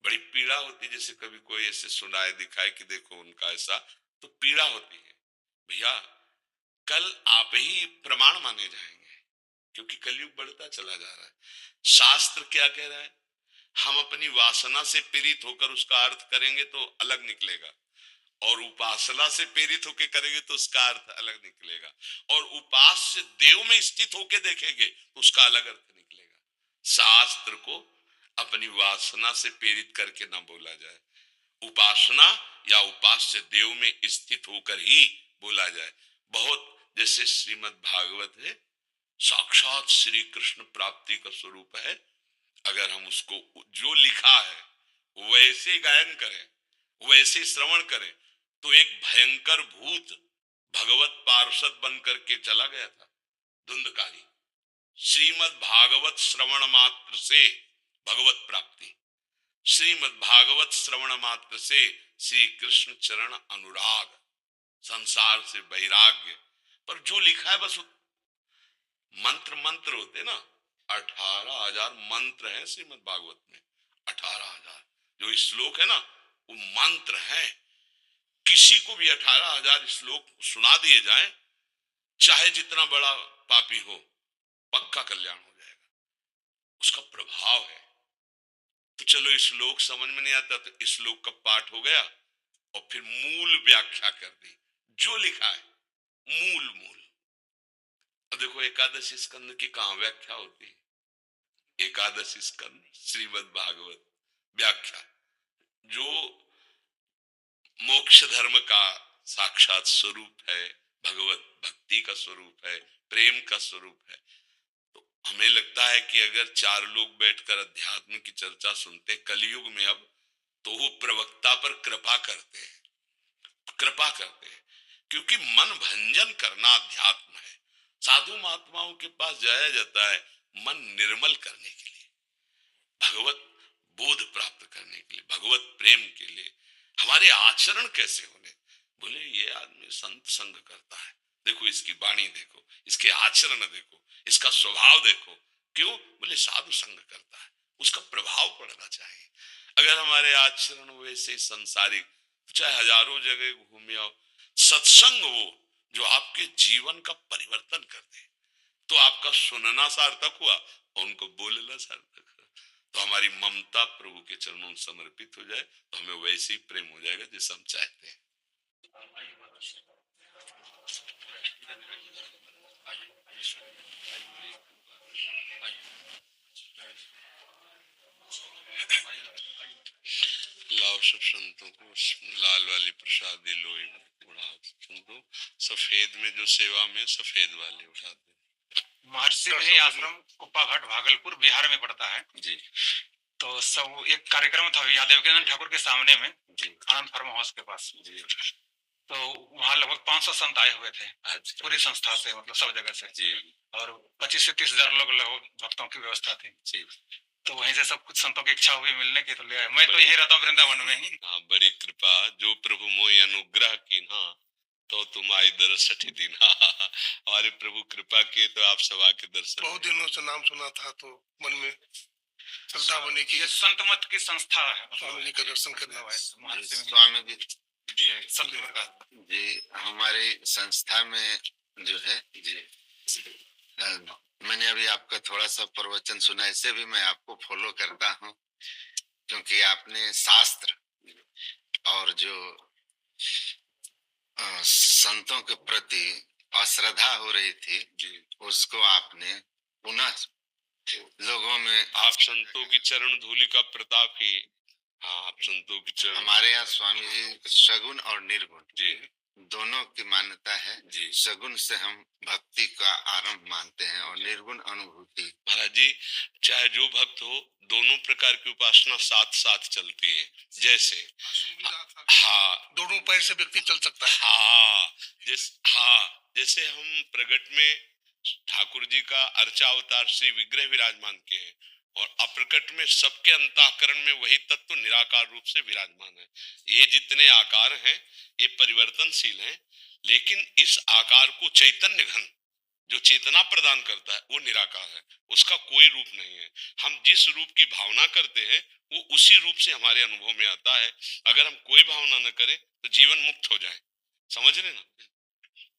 Speaker 3: बड़ी पीड़ा होती है। जैसे कभी कोई ऐसे सुनाए दिखाए कि देखो उनका ऐसा, तो पीड़ा होती है। भैया कल आप ही प्रमाण माने जाएंगे, क्योंकि कलयुग बढ़ता चला जा रहा है। शास्त्र क्या कह रहा है? हम अपनी वासना से प्रेरित होकर उसका अर्थ करेंगे तो अलग निकलेगा, और उपासना से प्रेरित होकर करेंगे तो उसका अर्थ अलग निकलेगा, और उपास्य देव में स्थित होकर देखेंगे तो उसका अलग अर्थ निकलेगा। शास्त्र को अपनी वासना से प्रेरित करके ना बोला जाए, उपासना या उपास्य देव में स्थित होकर ही बोला जाए। बहुत जैसे श्रीमद् भागवत है, साक्षात श्री कृष्ण प्राप्ति का स्वरूप है। अगर हम उसको जो लिखा है वैसे गायन करें, वैसे श्रवण करें, तो एक भयंकर भूत भगवत पार्षद बन करके चला गया था, धुंधकारी। श्रीमद् भागवत श्रवण मात्र से भगवत प्राप्ति, श्रीमद् भागवत श्रवण मात्र से श्री कृष्ण चरण अनुराग, संसार से वैराग्य। पर जो लिखा है बस मंत्र मंत्र होते ना, 18,000 मंत्र हैं श्रीमद् भागवत में। 18,000 जो श्लोक है ना वो मंत्र हैं। किसी को भी 18,000 श्लोक सुना दिए जाए, चाहे जितना बड़ा पापी हो, पक्का कल्याण हो जाएगा। उसका प्रभाव है। तो चलो श्लोक समझ में नहीं आता तो श्लोक का पाठ हो गया और फिर मूल व्याख्या कर दी, जो लिखा है मूल मूल। अब देखो एकादशी स्कंद की कहां व्याख्या होती है? एकादशी स्कंद श्रीमद् भागवत व्याख्या, जो मोक्ष धर्म का साक्षात स्वरूप है, भगवत भक्ति का स्वरूप है, प्रेम का स्वरूप है। तो हमें लगता है कि अगर 4 लोग बैठकर अध्यात्म की चर्चा सुनते कलयुग में अब, तो वो प्रवक्ता पर कृपा करते हैं, क्योंकि मन भंजन करना अध्यात्म है। साधु महात्माओं के पास जाया जाता है मन निर्मल करने के लिए, भगवत बोध प्राप्त करने के लिए, भगवत प्रेम के लिए। हमारे आचरण कैसे होने? बोले ये आदमी संत संग करता है, देखो इसकी वाणी देखो, इसके आचरण देखो, इसका स्वभाव देखो। क्यों? बोले साधु संग करता है, उसका प्रभाव पड़ना चाहिए। अगर हमारे आचरण वैसे संसारिक, चाहे हजारों जगह घूमे आओ, सत्संग वो जो आपके जीवन का परिवर्तन कर दे, तो आपका सुनना सार्थक हुआ और उनको बोलना सार्थक हुआ। तो हमारी ममता प्रभु के चरणों में समर्पित हो जाए तो हमें वैसे ही प्रेम हो जाएगा जैसे हम चाहते हैं। लाओ सब संतों को लाल वाली प्रसादी लोई उड़ा दो, सफेद में जो सेवा में सफेद वाले उठा दे।
Speaker 5: महर्षि में आश्रम कुप्पाघाट भागलपुर बिहार में पड़ता है
Speaker 3: जी।
Speaker 5: तो सब एक कार्यक्रम था यादव ठाकुर के सामने में जी, आनंद फार्म हाउस के पास जी। तो वहाँ लगभग 500 संत आए हुए थे पूरी संस्था से, मतलब सब जगह से जी। और 25 से 30 हजार लोग लगभग भक्तों की व्यवस्था थी जी। तो वहीं से सब कुछ संतों की इच्छा हुई मिलने की, तो ले आए। मैं तो यही रहता हूँ वृंदावन में ही। हाँ,
Speaker 3: बड़ी कृपा जो प्रभु मोहि अनुग्रह की ना, तो तुम आई दर्श 60 दिन। हमारे प्रभु कृपा किए तो आप सब आके दर्शन।
Speaker 4: बहुत दिनों से नाम सुना था तो मन में श्रद्धा बनी कि
Speaker 5: ये संत मत की संस्था है,
Speaker 4: स्वामी जी का दर्शन करना है।
Speaker 6: स्वामी जी
Speaker 5: सतगुरु का
Speaker 6: जी हमारी संस्था में जो है जी मैंने अभी आपका थोड़ा सा प्रवचन सुना, इससे भी मैं आपको फॉलो करता हूँ, क्योंकि आपने शास्त्र और जो संतों के प्रति अश्रद्धा हो रही थी उसको आपने पुनः लोगों में,
Speaker 3: आप संतों की चरण धूलि का प्रताप ही, हाँ आप संतों की चरण,
Speaker 6: हमारे यहाँ स्वामी जी सगुण और निर्गुण
Speaker 3: जी
Speaker 6: दोनों की मान्यता है
Speaker 3: जी।
Speaker 6: सगुण से हम भक्ति का आरंभ मानते हैं और निर्गुण अनुभूति।
Speaker 3: महाराज जी चाहे जो भक्त हो, दोनों प्रकार की उपासना साथ साथ चलती है। जैसे हाँ
Speaker 4: दोनों पैर से व्यक्ति चल सकता है।
Speaker 3: जैसे हम प्रगट में ठाकुर जी का अर्चा अवतार श्री विग्रह विराजमान किए हैं, और अप्रकट में सबके अंतःकरण में वही तत्व निराकार रूप से विराजमान है। ये जितने आकार हैं ये परिवर्तनशील हैं, लेकिन इस आकार को चैतन्य घन जो चेतना प्रदान करता है वो निराकार है, उसका कोई रूप नहीं है। हम जिस रूप की भावना करते हैं वो उसी रूप से हमारे अनुभव में आता है। अगर हम कोई भावना न करें तो जीवन मुक्त हो जाए, समझ रहे ना?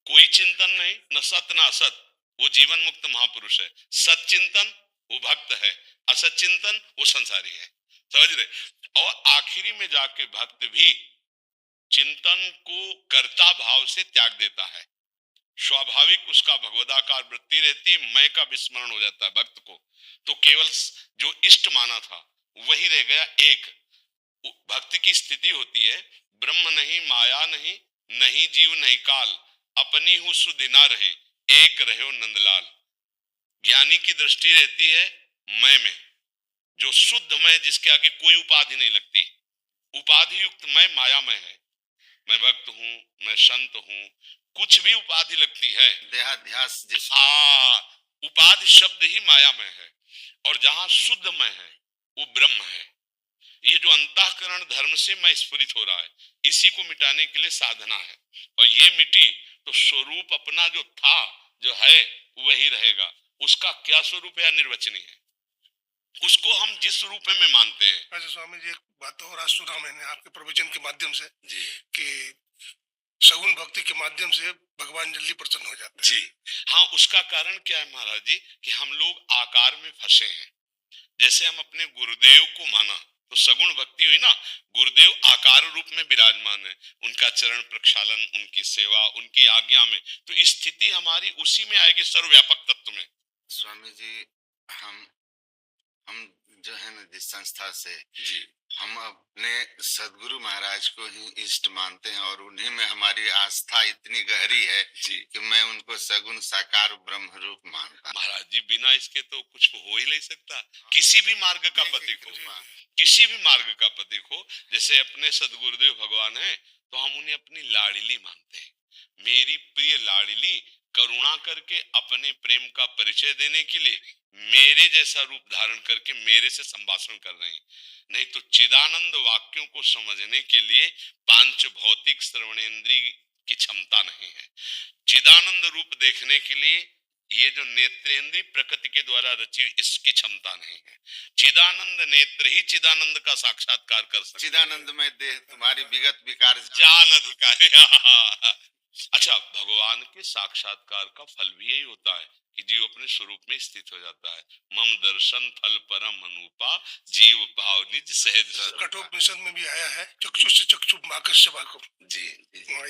Speaker 3: कोई चिंतन नहीं, न सत न असत, वो जीवन मुक्त महापुरुष है। सत चिंतन वो भक्त है, असत चिंतन वो संसारी है, समझ रहे? और आखिरी में जाके भक्त भी चिंतन को कर्ता भाव से त्याग देता है, स्वाभाविक उसका भगवदाकार वृत्ति रहती है, मैं का विस्मरण हो जाता है भक्त को। तो केवल जो इष्ट माना था वही रह गया एक। भक्ति की स्थिति होती है ब्रह्म नहीं, माया नहीं, नहीं जीव नहीं काल, अपनी हूं सुधि ना रहे, एक रहो नंदलाल। ज्ञानी की दृष्टि रहती है मैं में, जो शुद्ध मैं, जिसके आगे कोई उपाधि नहीं लगती। उपाधि युक्त मैं मायामय है, मैं भक्त हूं, मैं संत हूं, कुछ भी उपाधि लगती है
Speaker 6: देहाध्यास जिस
Speaker 3: उपाधि शब्द ही मायामय है, और जहां शुद्ध मैं है वो ब्रह्म है। ये जो अंतःकरण धर्म से मैं स्फुरित हो रहा है, इसी को मिटाने के लिए साधना है, और ये मिटी तो स्वरूप अपना जो था जो है वही रहेगा। उसका क्या स्वरूप है निर्वचनीय है, उसको हम जिस रूप में मानते हैं।
Speaker 4: अच्छा स्वामी जी, एक बात और आज सुना मैंने आपके प्रवचन के माध्यम से
Speaker 3: जी
Speaker 4: कि सगुण भक्ति के माध्यम से भगवान जल्दी प्रसन्न हो जाते हैं।
Speaker 3: जी हाँ, उसका कारण क्या है महाराज जी कि हम लोग आकार में फंसे हैं। जैसे हम अपने गुरुदेव को माना तो सगुण भक्ति हुई ना, गुरुदेव आकार रूप में विराजमान है, उनका चरण प्रक्षालन, उनकी सेवा, उनकी आज्ञा में, तो स्थिति हमारी उसी में आएगी, सर्वव्यापक तत्व में।
Speaker 6: स्वामी जी हम जो है ना जिस संस्था से
Speaker 3: जी
Speaker 6: हम अपने सदगुरु महाराज को ही इष्ट मानते हैं, और उन्हीं में हमारी आस्था इतनी गहरी है
Speaker 3: जी
Speaker 6: कि मैं उनको सगुण साकार ब्रह्म रूप मानता हूं।
Speaker 3: महाराज जी, बिना इसके तो कुछ हो ही नहीं सकता। किसी भी मार्ग का पथिक हो, किसी भी मार्ग का पथिक हो, जैसे अपने सदगुरुदेव भगवान है तो हम उन्हें अपनी लाडली मानते हैं। मेरी प्रिय लाडली करुणा करके अपने प्रेम का परिचय देने के लिए मेरे जैसा रूप धारण करके मेरे से संभाषण कर रहे हैं। नहीं तो चिदानंद वाक्यों को समझने के लिए पांच भौतिक श्रवणेन्द्रिय की क्षमता नहीं है। चिदानंद रूप देखने के लिए ये जो नेत्रेंद्रिय प्रकृति के द्वारा रची, इसकी क्षमता नहीं है। चिदानंद नेत्र ही चिदानंद का साक्षात्कार कर सकते।
Speaker 6: चिदानंद में देह तुम्हारी विगत विकार
Speaker 3: जान अधिकारी। अच्छा, भगवान के साक्षात्कार का फल भी यही होता है कि जीव अपने स्वरूप में स्थित हो जाता है। मम दर्शन फल परम अनुपा, जीव भाव निज सहज।
Speaker 4: कठोपनिषद में भी आया है, चक्षुष चक्षु माकस्य वाकुम।
Speaker 6: जी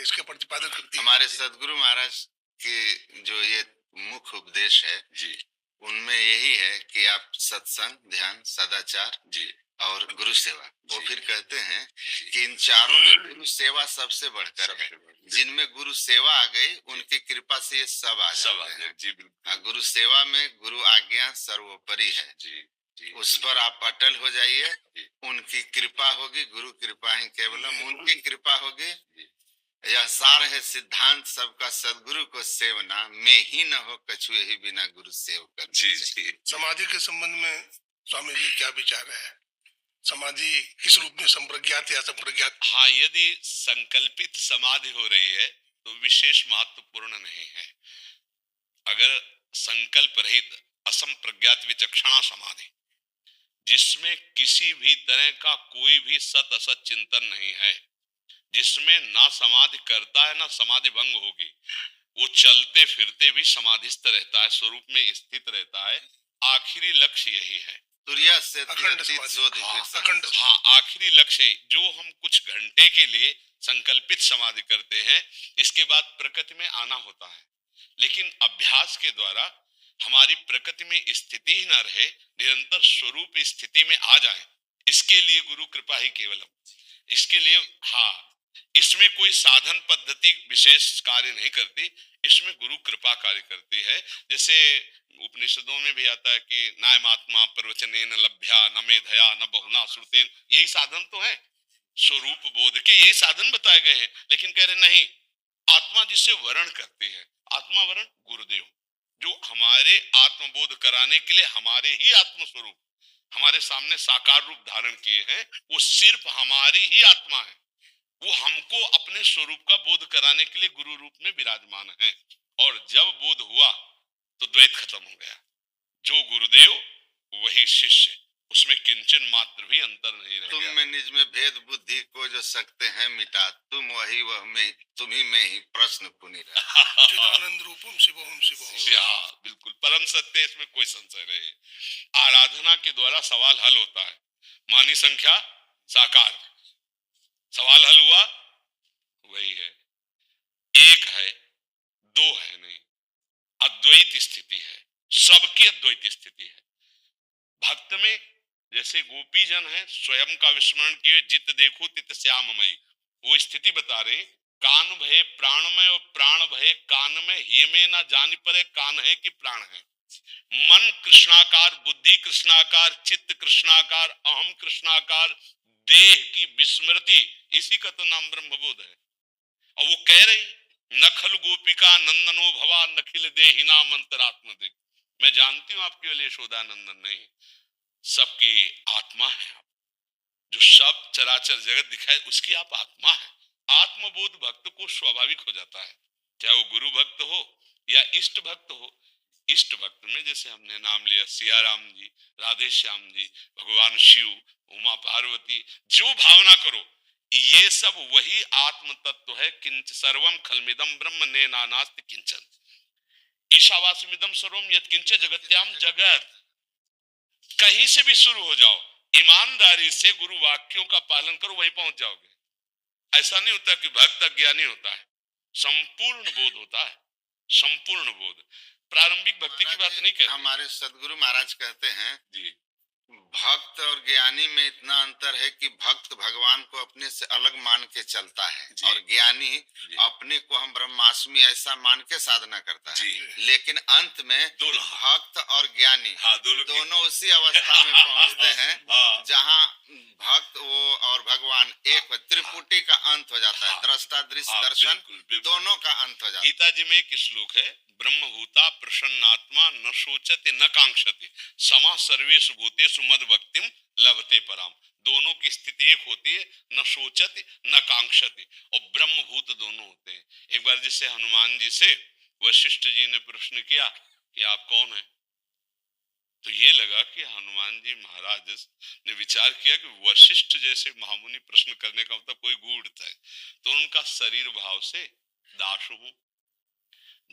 Speaker 4: इसके प्रतिपादन करती है।
Speaker 6: हमारे सदगुरु महाराज के जो ये मुख्य उपदेश है
Speaker 3: जी
Speaker 6: उनमें यही है कि आप सत्संग, ध्यान, सदाचार
Speaker 3: जी
Speaker 6: और गुरु सेवा। वो फिर कहते हैं कि इन चारों में गुरु सेवा सबसे बढ़कर है। जिनमें गुरु सेवा आ गई उनकी कृपा से ये सब आ जाते हैं।
Speaker 3: जी बिल्कुल।
Speaker 6: गुरु सेवा में गुरु आज्ञा सर्वोपरि है।
Speaker 3: जी
Speaker 6: उस पर आप अटल हो जाइए, उनकी कृपा होगी, गुरु कृपा ही केवलम, उनकी कृपा होगी। यह सार है सिद्धांत सबका, सदगुरु को सेवना में ही न हो कछु, यही बिना गुरु सेव कर।
Speaker 3: जी
Speaker 4: समाधि के संबंध में स्वामी जी क्या विचार है? समाधि किस रूप में, संप्रज्ञात या संप्रज्ञात?
Speaker 3: हाँ, यदि संकल्पित समाधि हो रही है तो विशेष महत्वपूर्ण नहीं है। अगर संकल्प रहित असंप्रज्ञात विचक्षणा समाधि, जिसमें किसी भी तरह का कोई भी सत असत चिंतन नहीं है, जिसमें ना समाधि करता है ना समाधि भंग होगी, वो चलते फिरते भी समाधिस्थ रहता है, स्वरूप में स्थित रहता है। आखिरी लक्ष्य यही है।
Speaker 6: तुरिया से
Speaker 4: अखंड
Speaker 6: तीत
Speaker 4: समाधि।
Speaker 6: शोधित
Speaker 3: हाँ,
Speaker 6: विकसन।
Speaker 4: अखंड
Speaker 3: हाँ, आखिरी लक्ष्य जो हम कुछ घंटे के लिए संकल्पित समाधि करते हैं, इसके बाद प्रकृति में आना होता है, लेकिन अभ्यास के द्वारा हमारी प्रकृति में स्थिति ही ना रहे, निरंतर स्वरूप स्थिति में आ जाए, इसके लिए गुरु कृपा ही केवलम। इसके लिए हाँ, इसमें कोई साधन पद्धति विशेष कार्य नहीं करती, इसमें गुरु कृपा कार्य करती है। जैसे उपनिषदों में भी आता है कि नायमात्मा प्रवचनेन लभ्या न मेधया न बहुना श्रुतेन, यही साधन तो है, स्वरूप बोध के यही साधन बताए गए हैं। लेकिन कह रहे नहीं, आत्मा जिससे वर्ण करती है, आत्मा वर्ण गुरुदेव, जो हमारे आत्मबोध कराने के लिए हमारे ही आत्म स्वरूप हमारे सामने साकार रूप धारण किए हैं, वो सिर्फ हमारी ही आत्मा है, वो हमको अपने स्वरूप का बोध कराने के लिए गुरु रूप में विराजमान है। और जब बोध हुआ तो द्वैत खत्म हो गया, जो गुरुदेव वही शिष्य, उसमें किंचन मात्र भी अंतर नहीं रह
Speaker 6: तुम
Speaker 3: गया।
Speaker 6: में निज में भेद बुद्धि को जो सकते हैं मिटा, तुम वही वह में, तुम्ही में ही प्रश्न पुनीरा।
Speaker 4: चिदानंद रूपम शिवोहम शिवोहम।
Speaker 3: हाँ, बिल्कुल परम सत्य, इसमें कोई संशय नहीं। आराधना के द्वारा सवाल हल होता है, मानी संख्या साकार, सवाल हल हुआ, वही है, एक है, दो है नहीं, अद्वैत स्थिति है, सबकी अद्वैत स्थिति है। भक्त में जैसे गोपी जन है, स्वयं का विस्मरण किए जित देखो तित श्याममयी, वो स्थिति बता रहे, कान भय प्राणमय और प्राण भय कान में, ये में ना जान पड़े कान है कि प्राण है। मन कृष्णाकार, बुद्धि कृष्णाकार, चित्त कृष्णाकार, अहम कृष्णाकार, देह की विस्मृति, इसी का तो नाम ब्रह्मबोध है। और वो कह रही, नखल गोपिका नंदनो भवा नखिल देहिना मंत्रात्म दिख। मैं जानती हूं आपके लिए यशोदा नंदन नहीं, सबकी आत्मा है आप, जो सब चराचर जगत दिखाए उसकी आप आत्मा है। आत्मबोध भक्त को स्वाभाविक हो जाता है, चाहे वो गुरु भक्त हो या इष्ट भक्त हो। इष्ट भक्त में जैसे हमने नाम लिया सिया राम जी, राधे श्याम जी, भगवान शिव, उमा पार्वती, जो भावना करो, ये सब वही आत्म तत्व है। किंच सर्वम खलमिदम ब्रह्म ने नानास्ति किंचन, ईशावास्यमिदम सर्वम यत् किंच जगत्याम जगत। कहीं से भी शुरू हो जाओ, ईमानदारी से गुरु वाक्यों का पालन करो, वहीं पहुंच जाओगे। ऐसा नहीं होता कि भक्त अज्ञानी होता है, संपूर्ण बोध होता है, संपूर्ण बोध। प्रारंभिक भक्ति की बात नहीं कहते।
Speaker 6: हमारे सदगुरु महाराज कहते हैं
Speaker 3: जी,
Speaker 6: भक्त और ज्ञानी में इतना अंतर है कि भक्त भगवान को अपने से अलग मान के चलता है, और ज्ञानी अपने को हम ब्रह्मास्मि ऐसा मान के साधना करता है। लेकिन अंत में
Speaker 3: दोनों
Speaker 6: भक्त और ज्ञानी
Speaker 3: हाँ,
Speaker 6: दोनों उसी अवस्था में पहुंचते हैं जहां भक्त वो और भगवान एक, त्रिपुटी का अंत हो जाता है, दृष्टा दृश्य दर्शन दोनों का अंत हो जाता है।
Speaker 3: गीता जी में एक श्लोक है, ब्रह्मभूता प्रसन्नात्मा न सोचते न कांक्षते समा सर्वेषु भूतेषु मद भक्तिम लभते पराम। दोनों की स्थिति एक होती है, न सोचते न कांक्षते, और ब्रह्मभूत दोनों होते हैं। एक बार जिससे हनुमान जी से वशिष्ठ जी ने प्रश्न किया कि आप कौन हैं, तो ये लगा कि हनुमान जी महाराज ने विचार किया कि वशिष्ठ जैसे महामुनि प्रश्न करने का मतलब कोई गूढ़ता है, तो उनका शरीर भाव से दास हूं,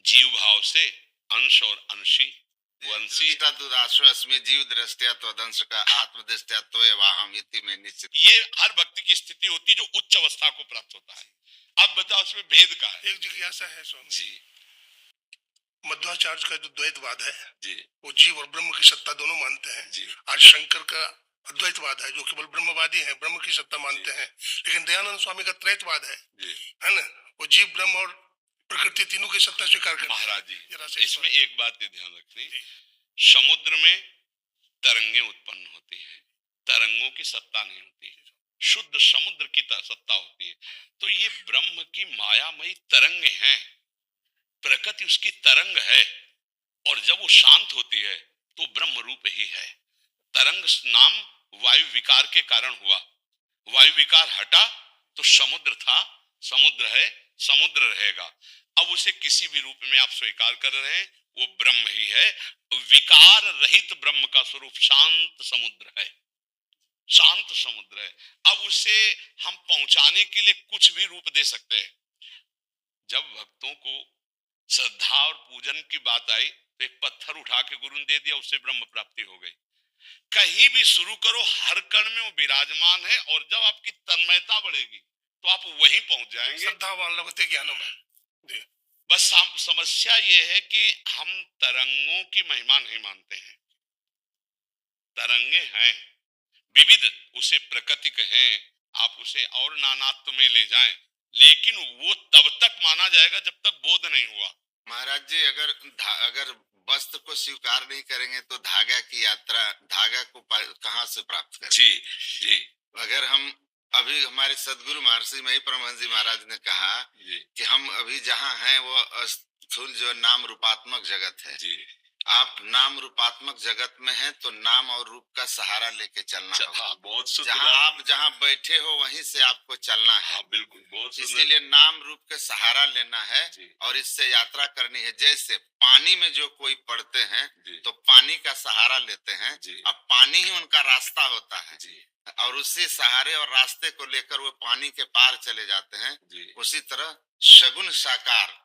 Speaker 3: जीव भाव से अंश और अंशी वंशी।
Speaker 6: जीव दृष्टिया तो दंश का आत्म दृष्टिया तो एवाहम इति में निश्चित।
Speaker 3: ये हर भक्ति की स्थिति होती जो उच्च अवस्था को प्राप्त होता है। अब बताओ उसमें भेद का है।
Speaker 4: एक जिज्ञासा है स्वामी
Speaker 3: जी,
Speaker 4: मध्वाचार्य का जो द्वैतवाद है
Speaker 3: जी,
Speaker 4: वो जीव और ब्रह्म की सत्ता दोनों मानते हैं।
Speaker 3: जी,
Speaker 4: आज शंकर का अद्वैतवाद है जो केवल ब्रह्मवादी है, ब्रह्म की सत्ता मानते हैं। लेकिन दयानंद स्वामी का त्रैतवाद है ना, वो जीव ब्रह्म और प्रकृति तीनों की सत्ता स्वीकार करते हैं।
Speaker 3: महाराज
Speaker 4: जरा
Speaker 3: जी,
Speaker 4: से
Speaker 3: इसमें एक बात ये ध्यान रखनी, समुद्र में तरंगे उत्पन्न होती हैं, तरंगों की सत्ता नहीं होती, शुद्ध समुद्र की सत्ता होती है। तो ये ब्रह्म की मायामयी तरंग हैं, प्रकृति उसकी तरंग है, और जब वो शांत होती है तो ब्रह्म रूप ही है। तरंग नाम वायु विकार के कारण हुआ, वायु विकार हटा तो समुद्र था, समुद्र है, समुद्र रहेगा। अब उसे किसी भी रूप में आप स्वीकार कर रहे हैं, वो ब्रह्म ही है। विकार रहित ब्रह्म का स्वरूप शांत समुद्र है, शांत समुद्र है। अब उसे हम पहुंचाने के लिए कुछ भी रूप दे सकते हैं। जब भक्तों को श्रद्धा और पूजन की बात आई तो एक पत्थर उठा के गुरु ने दे दिया, उससे ब्रह्म प्राप्ति हो गई। कहीं भी शुरू करो, हर कण में वो विराजमान है, और जब आपकी तन्मयता बढ़ेगी तो आप वहीं पहुंच जाएंगे।
Speaker 4: श्रद्धा वालवते ज्ञानम।
Speaker 3: बस समस्या ये है कि हम तरंगों की महिमा नहीं मानते हैं। तरंगे हैं विविध, उसे प्रकृतिक हैं, आप उसे और नानात्व में ले जाएं, लेकिन वो तब तक माना जाएगा जब तक बोध नहीं हुआ।
Speaker 6: महाराज जी, अगर वस्त्र को स्वीकार नहीं करेंगे तो धागा की यात्रा, धागा को कहाँ से प्राप्त करें?
Speaker 3: जी जी।
Speaker 6: अगर हम अभी, हमारे सदगुरु महर्षि मही परमहंस जी महाराज ने कहा कि हम अभी जहाँ हैं वो स्थूल जो नाम रूपात्मक जगत है
Speaker 3: जी।
Speaker 6: आप नाम रूपात्मक जगत में हैं तो नाम और रूप का सहारा लेके चलना होगा।
Speaker 3: बहुत
Speaker 6: जहाँ बैठे हो वहीं से आपको चलना है।
Speaker 3: हाँ, बिल्कुल, बहुत
Speaker 6: इसीलिए नाम रूप के सहारा लेना है और इससे यात्रा करनी है। जैसे पानी में जो कोई पड़ते हैं तो पानी का सहारा लेते हैं, अब पानी ही उनका रास्ता होता है और उसी सहारे और रास्ते को लेकर वो पानी के पार चले जाते हैं। उसी तरह सगुण साकार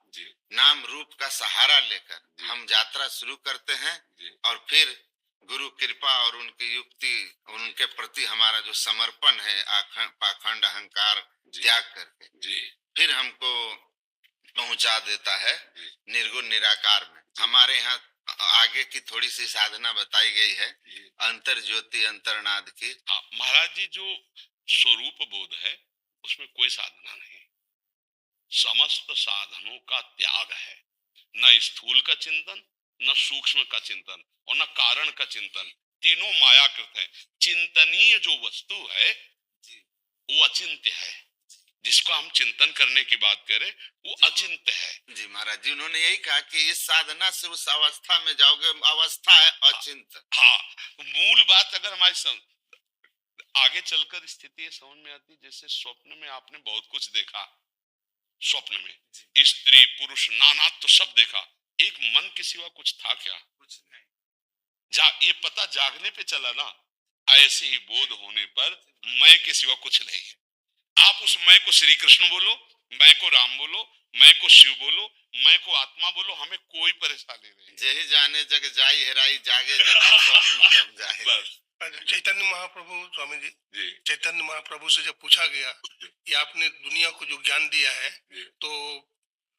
Speaker 6: नाम रूप का सहारा लेकर हम यात्रा शुरू करते हैं और फिर गुरु कृपा और उनकी युक्ति, उनके प्रति हमारा जो समर्पण है पाखंड अहंकार त्याग करके फिर हमको पहुंचा देता है निर्गुण निराकार में। हमारे यहाँ आगे की थोड़ी सी साधना बताई गई है अंतर ज्योति अंतर्नाद की।
Speaker 3: महाराज जी, जो स्वरूप बोध है उसमें कोई साधना नहीं, समस्त साधनों का त्याग है। न स्थूल का चिंतन, न सूक्ष्म का चिंतन और न कारण का चिंतन, तीनों मायाकृत है। चिंतनीय जो वस्तु है वो अचिंत्य है, जिसको हम चिंतन करने की बात करें वो अचिंत्य है।
Speaker 6: जी महाराज जी, उन्होंने यही कहा कि इस साधना से उस अवस्था में जाओगे, अवस्था है अचिंत।
Speaker 3: हाँ, मूल बात अगर हमारी आगे चलकर स्थिति समझ में आती, जैसे स्वप्न में आपने बहुत कुछ देखा, स्वप्न में स्त्री पुरुष नानात्व सब देखा, एक मन के सिवा कुछ था क्या? कुछ नहीं। ये पता जागने पे चला ना, ऐसे ही बोध होने पर मैं के सिवा कुछ नहीं है। आप उस मैं को श्री कृष्ण बोलो, मैं को राम बोलो, मैं को शिव बोलो, मैं को आत्मा बोलो, हमें कोई परेशानी नहीं।
Speaker 6: जय जाने जग जाई हेराई जागे स्वप्न जाए।
Speaker 3: बस
Speaker 4: चैतन्य महाप्रभु स्वामी जी, चैतन्य महाप्रभु से जब पूछा गया कि आपने दुनिया को जो ज्ञान दिया है तो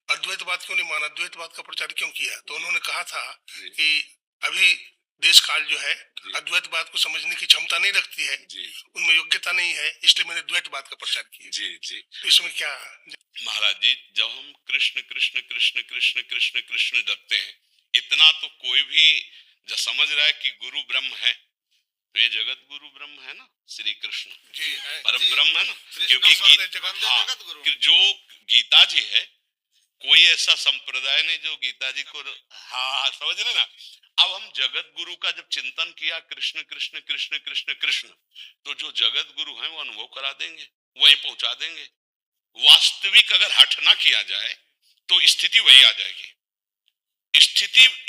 Speaker 4: अद्वैतवाद क्यों नहीं माना, द्वैतवाद का प्रचार क्यों किया, तो उन्होंने कहा था कि अभी देश काल जो है अद्वैतवाद को समझने की क्षमता नहीं रखती है, उनमें योग्यता नहीं है, इसलिए मैंने द्वैतवाद का प्रचार किया। तो इसमें क्या
Speaker 3: महाराज जी, जब हम कृष्ण कृष्ण कृष्ण कृष्ण कृष्ण कृष्ण जपते हैं, इतना तो कोई भी जो समझ रहा है कि गुरु ब्रह्म है, तो ये जगत गुरु ब्रह्म है ना, श्री कृष्ण पर ब्रह्म है ना। क्योंकि जो गीता जी है, कोई ऐसा संप्रदाय नहीं जो गीता जी को समझ रहे ना। अब हम जगत गुरु का जब चिंतन किया कृष्ण कृष्ण कृष्ण कृष्ण कृष्ण, तो जो जगत गुरु हैं वो अनुभव करा देंगे, वहीं पहुंचा देंगे। वास्तविक अगर हठ ना किया जाए तो स्थिति वही आ जाएगी।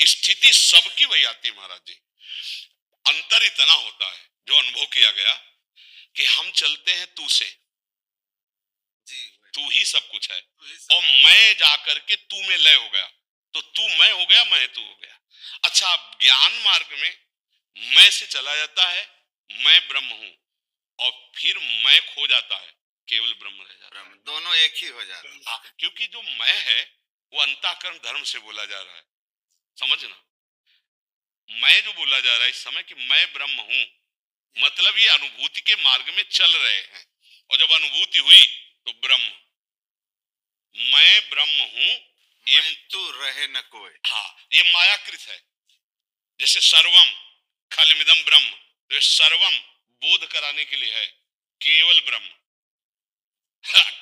Speaker 3: स्थिति सबकी वही आती है महाराज जी। अंतर इतना होता है जो अनुभव किया गया कि हम चलते हैं तू से, तू ही सब कुछ है, और मैं जाकर के तू में लय हो गया, तो तू मैं हो गया, मैं तू हो गया। अच्छा, ज्ञान मार्ग में मैं से चला जाता है, मैं ब्रह्म हूं, और फिर मैं खो जाता है, केवल ब्रह्म रह जाता है।
Speaker 6: दोनों एक ही हो जाते हैं।
Speaker 3: क्योंकि जो मैं है वो अंतःकरण धर्म से बोला जा रहा है, समझना। मैं जो बोला जा रहा है इस समय कि मैं ब्रह्म हूं, मतलब ये अनुभूति के मार्ग में चल रहे हैं, और जब अनुभूति हुई तो ब्रह्म, मैं ब्रह्म हूं, ये
Speaker 6: तू रहे न कोई।
Speaker 3: हाँ, ये मायाकृत है। जैसे सर्वम खलमिदम ब्रह्म, तो सर्वम बोध कराने के लिए है, केवल ब्रह्म,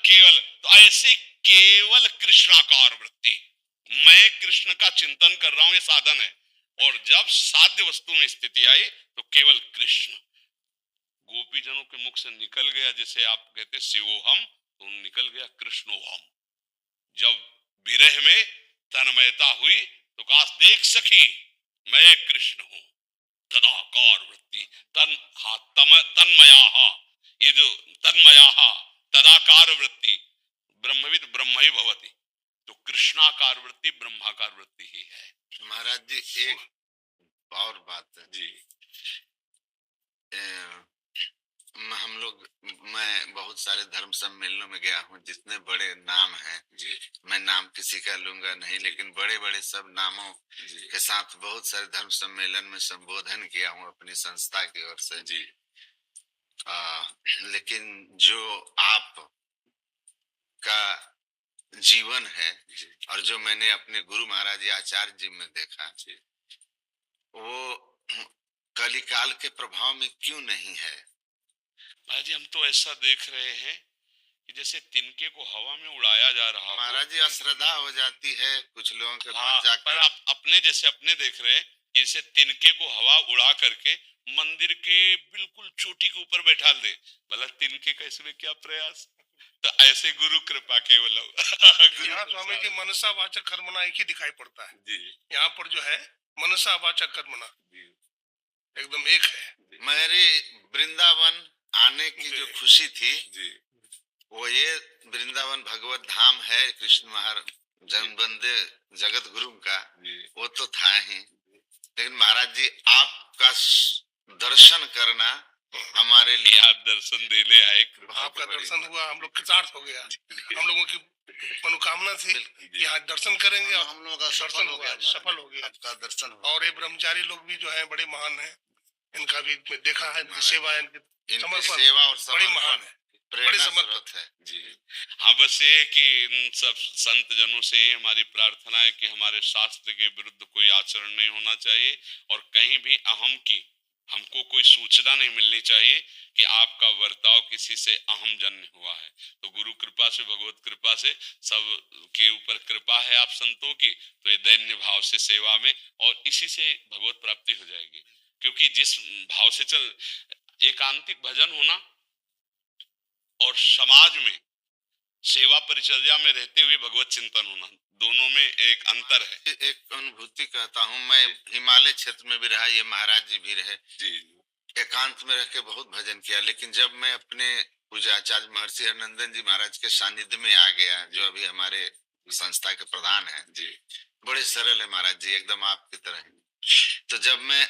Speaker 3: केवल। तो ऐसे केवल कृष्णाकार वृत्ति, मैं कृष्ण का चिंतन कर रहा हूं, ये साधन है। और जब साध्य वस्तु में स्थिति आई तो केवल कृष्ण गोपीजनों के मुख से निकल गया, जैसे आप कहते शिवोहम, तो निकल गया कृष्णोहम। जब विरह में तन्मयता हुई तो काश देख सखी मैं कृष्ण हूँ, तदाकार वृत्ति तन्मया, ये जो तन्मया तदाकार वृत्ति ब्रह्मविद ब्रह्म ही भवति, तो कृष्णाकार वृत्ति ब्रह्माकार वृत्ति ही है।
Speaker 6: महाराज जी एक और बात है
Speaker 3: जी,
Speaker 6: हम लोग, मैं बहुत सारे धर्म सम्मेलनों में गया हूँ, जितने बड़े नाम हैं जी, मैं नाम किसी का लूंगा नहीं, लेकिन बड़े बड़े सब नामों के साथ बहुत सारे धर्म सम्मेलन में संबोधन किया हूँ अपनी संस्था की ओर से जी। लेकिन जो आप का जीवन है और जो मैंने अपने गुरु महाराज जी आचार्य जी में देखा, वो कलिकाल के प्रभाव में क्यों नहीं है?
Speaker 3: महाराज जी हम तो ऐसा देख रहे हैं कि जैसे तिनके को हवा में उड़ाया जा रहा है।
Speaker 6: महाराज जी अश्रद्धा हो जाती है कुछ लोगों के
Speaker 3: हाँ,
Speaker 6: पास जाकर।
Speaker 3: पर आप अपने जैसे अपने देख रहे हैं, जैसे तिनके को हवा उड़ा करके मंदिर के बिल्कुल चोटी के ऊपर बैठा दे, भला तिनके का इसमें क्या प्रयास? तो ऐसे गुरु कृपा केवल
Speaker 4: यहाँ स्वामी जी मनसा वाचक कर्मणा एक ही दिखाई पड़ता है
Speaker 3: जी।
Speaker 4: यहाँ पर जो है मनसा वाचक कर्मणा एकदम एक है।
Speaker 6: मेरी वृंदावन आने की जो खुशी थी
Speaker 3: जी,
Speaker 6: वो ये वृंदावन भगवत धाम है, कृष्ण महाराज जनबंदे जगत गुरु का, वो तो था ही, लेकिन महाराज जी आपका दर्शन करना हमारे लिए,
Speaker 3: आप दर्शन देने आए,
Speaker 4: आपका दर्शन हुआ, हम लोग कृतार्थ हो गया। हम लोगों की मनोकामना थी कि आज दर्शन करेंगे,
Speaker 6: हम लोगों का
Speaker 4: दर्शन हो गया, सफल हो गया,
Speaker 6: आपका दर्शन हुआ।
Speaker 4: और ये ब्रह्मचारी लोग भी जो है बड़े महान हैं, इनका भी मैं देखा है, इनकी सेवा, इनकी समर्पण
Speaker 6: सेवा और
Speaker 4: बड़ी महान है, बड़ी समर्पित
Speaker 6: है जी।
Speaker 3: हाँ, बस ये कि इन सब संत जनों से हमारी प्रार्थना है कि हमारे शास्त्र के विरुद्ध कोई आचरण नहीं होना चाहिए और कहीं भी अहम की हमको कोई सूचना नहीं मिलनी चाहिए कि आपका वर्ताव किसी से अहम जन्य हुआ है। तो गुरु कृपा से, भगवत कृपा से सब के ऊपर कृपा है आप संतों की, तो ये दैन्य भाव से सेवा में, और इसी से भगवत प्राप्ति हो जाएगी। क्योंकि जिस भाव से चल एकांतिक भजन होना और समाज में सेवा परिचर्या में रहते हुए भगवत चिंतन होना, दोनों में एक अंतर है।
Speaker 6: एक अनुभूति कहता हूँ, मैं हिमालय क्षेत्र में भी रहा, ये महाराज जी भी रहे
Speaker 3: जी,
Speaker 6: एकांत में रह के बहुत भजन किया, लेकिन जब मैं अपने पूज्याचार्य महर्षि हरनंदन जी महाराज के सानिध्य में आ गया, जो अभी हमारे संस्था के प्रधान है जी, बड़े सरल है महाराज जी, एकदम आपकी तरह। तो जब मैं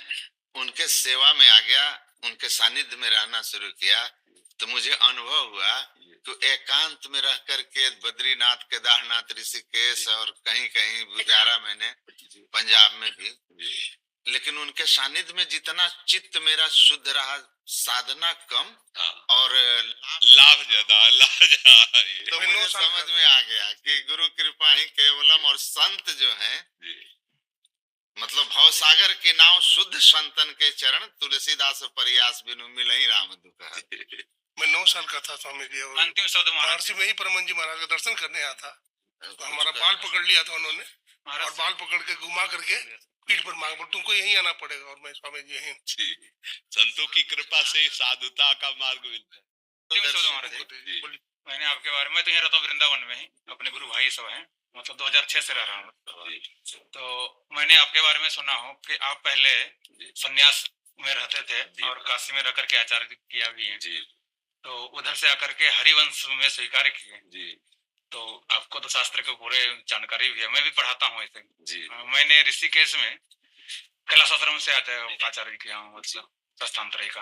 Speaker 6: उनके सेवा में आ गया, उनके सानिध्य में रहना शुरू किया, तो मुझे अनुभव हुआ कि एकांत में रह करके बद्रीनाथ, केदारनाथ, ऋषिकेश और कहीं कहीं गुजारा मैंने, पंजाब में भी, लेकिन उनके सानिध्य में जितना चित्त मेरा शुद्ध रहा, साधना कम और
Speaker 3: लाभ ज्यादा,
Speaker 6: तो मुझे समझ में आ गया कि गुरु कृपा ही केवलम, और संत जो है मतलब भवसागर के नाव शुद्ध संतन के चरण, तुलसीदास प्रयास बिनु मिलहि राम दुख।
Speaker 4: मैं 9 साल का था स्वामी जी, और
Speaker 5: अंतिम शब्द
Speaker 4: महर्षि में ही परमन जी महाराज का दर्शन करने आया था, तो हमारा बाल पकड़ लिया था उन्होंने, और बाल पकड़ के घुमा करके पीठ पर मांग बोल, तुमको यहीं आना पड़ेगा, और मैं स्वामी जी यहीं।
Speaker 3: संतों की कृपा से साधुता का मार्ग मिलता है।
Speaker 5: मैंने आपके बारे में, तो यहाँ रहता हूँ वृंदावन में ही, अपने गुरु भाई सब हैं, मतलब 2006 से रह रहा हूँ। तो मैंने आपके बारे में सुना हो कि आप पहले संन्यास में रहते थे और काशी में रह करके आचार्य किया भी है, तो उधर से आकर के हरिवंश में स्वीकार किए। तो आपको तो शास्त्र के पूरे जानकारी भी है, मैं भी पढ़ाता हूँ ऐसे। मैंने ऋषिकेश में कैलाश आश्रम से आचार्य किया हूँ, मतलब शस्त्रांतरी का।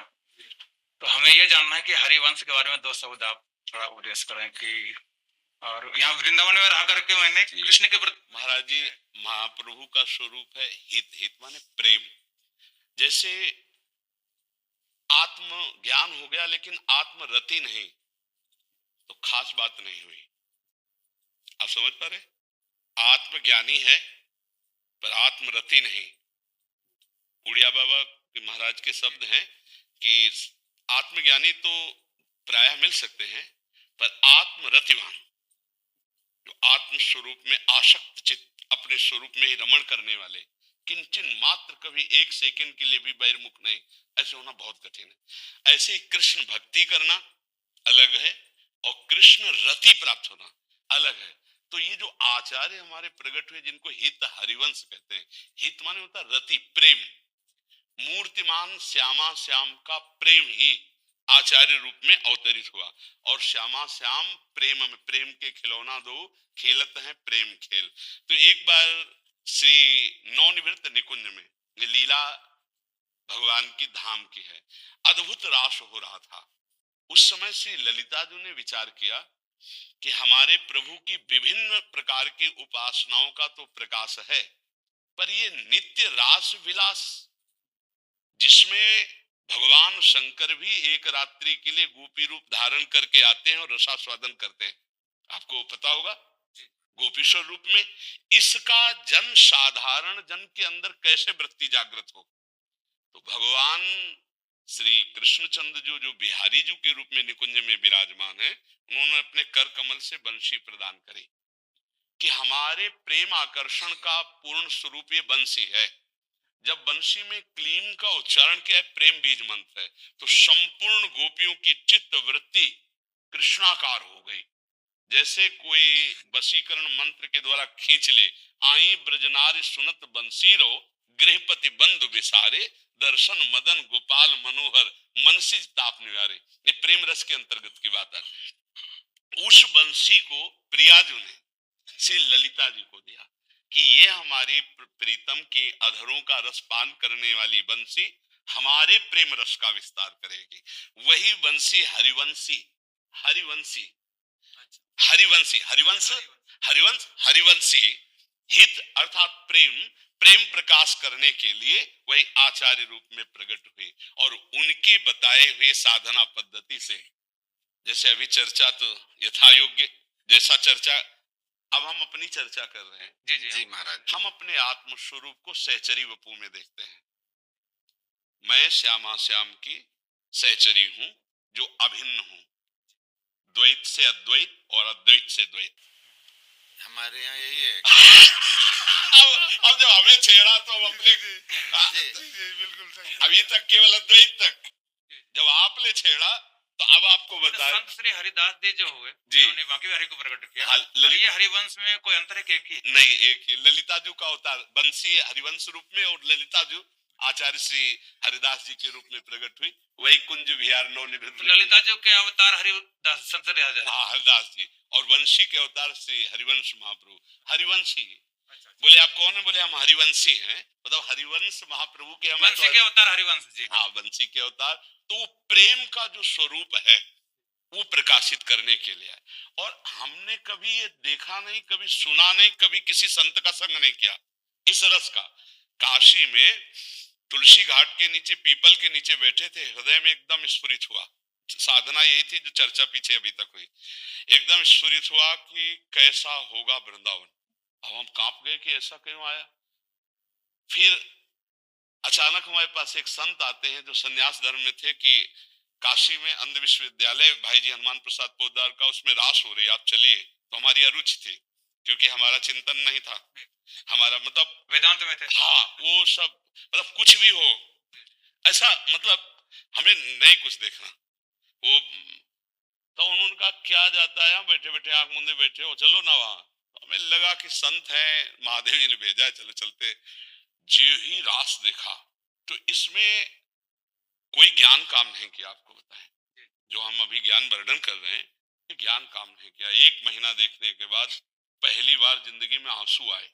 Speaker 5: तो हमें ये जानना है कि हरिवंश के बारे में 2 शब्द आप थोड़ा उपदेश करें कि, और यहाँ वृंदावन में रह करके मैंने कृष्ण के प्रति।
Speaker 3: महाराज जी, महाप्रभु का स्वरूप है हित, हित माने प्रेम। जैसे आत्म ज्ञान हो गया लेकिन आत्मरति नहीं, तो खास बात नहीं हुई। आप समझ पा रहे? आत्मज्ञानी है पर आत्मरति नहीं। उड़िया बाबा के महाराज के शब्द हैं कि आत्मज्ञानी तो प्रायः मिल सकते हैं, पर आत्मरतिवान, जो आत्म स्वरूप में आसक्त चित्त, अपने स्वरूप में ही रमण करने वाले, किंचन मात्र कभी 1 सेकंड के लिए भी बहिर्मुख नहीं, ऐसे होना बहुत कठिन है। ऐसे ही कृष्ण भक्ति करना अलग है और कृष्ण रति प्राप्त होना अलग है। तो ये जो आचार्य हमारे प्रकट हुए जिनको हित हरिवंश कहते हैं, हित माने होता रति प्रेम, मूर्तिमान श्यामा श्याम का प्रेम ही आचार्य रूप में अवतरित हुआ। और श्यामा श्याम प्रेम में, प्रेम के खिलौना दो खेलत हैं प्रेम खेल। तो एक बार श्री नवनिवृत्त निकुंज में, ये लीला भगवान की धाम की है, अद्भुत रास हो रहा था। उस समय श्री ललिता जी ने विचार किया कि हमारे प्रभु की विभिन्न प्रकार की उपासनाओं का तो प्रकाश है, पर ये नित्य रास विलास जिसमें भगवान शंकर भी एक रात्रि के लिए गोपी रूप धारण करके आते हैं और रसास्वादन करते हैं, आपको पता होगा, गोपीश्वर रूप में, इसका जन साधारण जन के अंदर कैसे वृत्ति जागृत हो। तो भगवान श्री कृष्णचंद्र जो बिहारी जी के रूप में निकुंज में विराजमान है, उन्होंने अपने कर कमल से बंशी प्रदान करी कि हमारे प्रेम आकर्षण का पूर्ण स्वरूप ये बंशी है। जब बंशी में क्लीम का उच्चारण किया है, प्रेम बीज मंत्र है, तो संपूर्ण गोपियों की चित्त वृत्ति कृष्णाकार हो गई। जैसे कोई वशीकरण मंत्र के द्वारा खींच ले, आई ब्रजनारी सुनत बंसीरो गृहपति बंधु विसारे दर्शन मदन गोपाल मनोहर मनसिज ताप निवारे। ये प्रेम रस के अंतर्गत की बात है। उस बंसी को प्रियाजू ने श्री ललिता जी को दिया कि ये हमारी प्रीतम के अधरों का रस पान करने वाली बंसी हमारे प्रेम रस का विस्तार करेगी। वही बंसी हरिवंशी, हरिवंशी, हरिवंशी, हरिवंश, हरिवंश, हरिवंशी हित अर्थात प्रेम, प्रेम प्रकाश करने के लिए वही आचार्य रूप में प्रकट हुए और उनके बताए हुए साधना पद्धति से, जैसे अभी चर्चा तो यथा योग्य जैसा चर्चा, अब हम अपनी चर्चा कर रहे हैं।
Speaker 5: जी जी
Speaker 6: जी महाराज,
Speaker 3: हम अपने आत्म स्वरूप को सहचरी वपू में देखते हैं। मैं श्यामा श्याम की सहचरी हूं जो अभिन्न हूं, द्वैत से अद्वैत और अद्वैत से द्वैत।
Speaker 6: हमारे यहाँ यही है।
Speaker 3: अब जब हमें छेड़ा तो हम अपने
Speaker 4: बिल्कुल सही।
Speaker 3: अभी तक केवल अद्वैत तक, जब आपने छेड़ा तो अब आपको बता।
Speaker 5: संत श्री हरिदास जी जो हुए,
Speaker 3: जी,
Speaker 5: उन्होंने बाकी हरि को प्रकट किया।
Speaker 3: हाँ,
Speaker 5: और ये हरिवंश में कोई अंतर है कि एक ही?
Speaker 3: नहीं, एक ही। ललिता जी का अवतार बंसी हरिवंश रूप में और ललिता जी आचार्य श्री हरिदास जी के रूप में प्रकट हुई। वही कुंज विहार नवनिवृत्त
Speaker 5: ललिता जी के अवतार हरिदास संत श्री
Speaker 3: हरिदास जी, और वंशी के अवतार श्री हरिवंश महाप्रभु। हरिवंशी बोले आप कौन है? बोले हम हरिवंशी हैं, मतलब हरिवंश महाप्रभु के हम
Speaker 5: वंशी के अवतार हरिवंश जी।
Speaker 3: हाँ, वंशी के अवतार। तो वो प्रेम का जो स्वरूप है वो प्रकाशित करने के लिए है। और हमने कभी ये देखा नहीं, कभी सुना नहीं, कभी किसी संत का संग नहीं किया इस रस का। काशी में तुलसी घाट के नीचे पीपल के नीचे बैठे थे, हृदय में एकदम स्फुरित हुआ, साधना यही थी जो चर्चा पीछे अभी तक हुई, एकदम स्फुरित हुआ कि कैसा होगा वृंदावन। अब हम कांप गए कि ऐसा क्यों आया। फिर अचानक हमारे पास एक संत आते हैं जो सन्यास धर्म में थे कि काशी में अंध विश्वविद्यालय भाई जी हनुमान प्रसाद पोद्दार का, उसमें रास हो रही, आप चलिए। तो हमारी अरुचि थी, क्योंकि हमारा चिंतन नहीं था, हमारा मतलब
Speaker 5: वेदांत में थे।
Speaker 3: हाँ, वो सब मतलब कुछ भी हो ऐसा, मतलब हमें नहीं कुछ देखना वो। तो उन्होंने कहा क्या जाता है, बैठे बैठे आंख मूंदे बैठे हो, चलो ना वहां। तो हमें लगा कि संत है, महादेव जी ने भेजा है, चलो चलते। जो ही रास देखा तो इसमें कोई ज्ञान काम नहीं किया। आपको बताएं, जो हम अभी ज्ञान वर्णन कर रहे हैं, ये ज्ञान काम नहीं किया। 1 महीना देखने के बाद पहली बार जिंदगी में आंसू आए।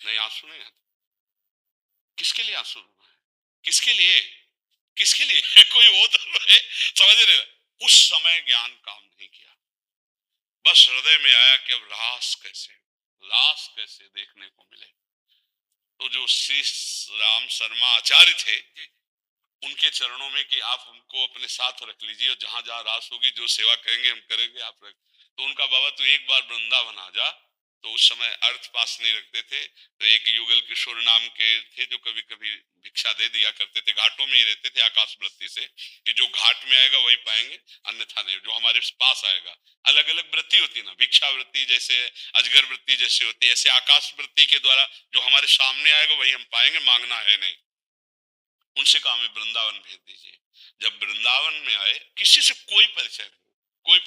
Speaker 3: नहीं, आंसू नहीं आते। किसके लिए आंसू है? किसके लिए? किसके लिए? कोई हो तो है, समझ रहे? उस समय ज्ञान काम नहीं किया, बस हृदय में आया कि अब रास कैसे देखने को मिले। तो जो श्री राम शर्मा आचार्य थे, उनके चरणों में कि आप हमको अपने साथ रख लीजिए और जहां जहां रास होगी जो सेवा करेंगे हम करेंगे, आप रख। तो उनका बाबा तो एक बार वृंदावन आ जा। तो उस समय अर्थ पास नहीं रखते थे, तो एक युगल किशोर नाम के थे जो कभी कभी भिक्षा दे दिया करते थे। घाटों में ही रहते थे आकाश वृत्ति से, कि जो घाट में आएगा वही पाएंगे, अन्यथा नहीं। जो हमारे पास आएगा, अलग अलग वृत्ति होती है ना, भिक्षा वृत्ति जैसे, अजगर वृत्ति जैसे होती है, ऐसे आकाश वृत्ति के द्वारा जो हमारे सामने आएगा वही हम पाएंगे, मांगना है नहीं। उनसे कहा हमें वृंदावन भेज दीजिए। जब वृंदावन में आए, किसी से कोई परिचय नहीं,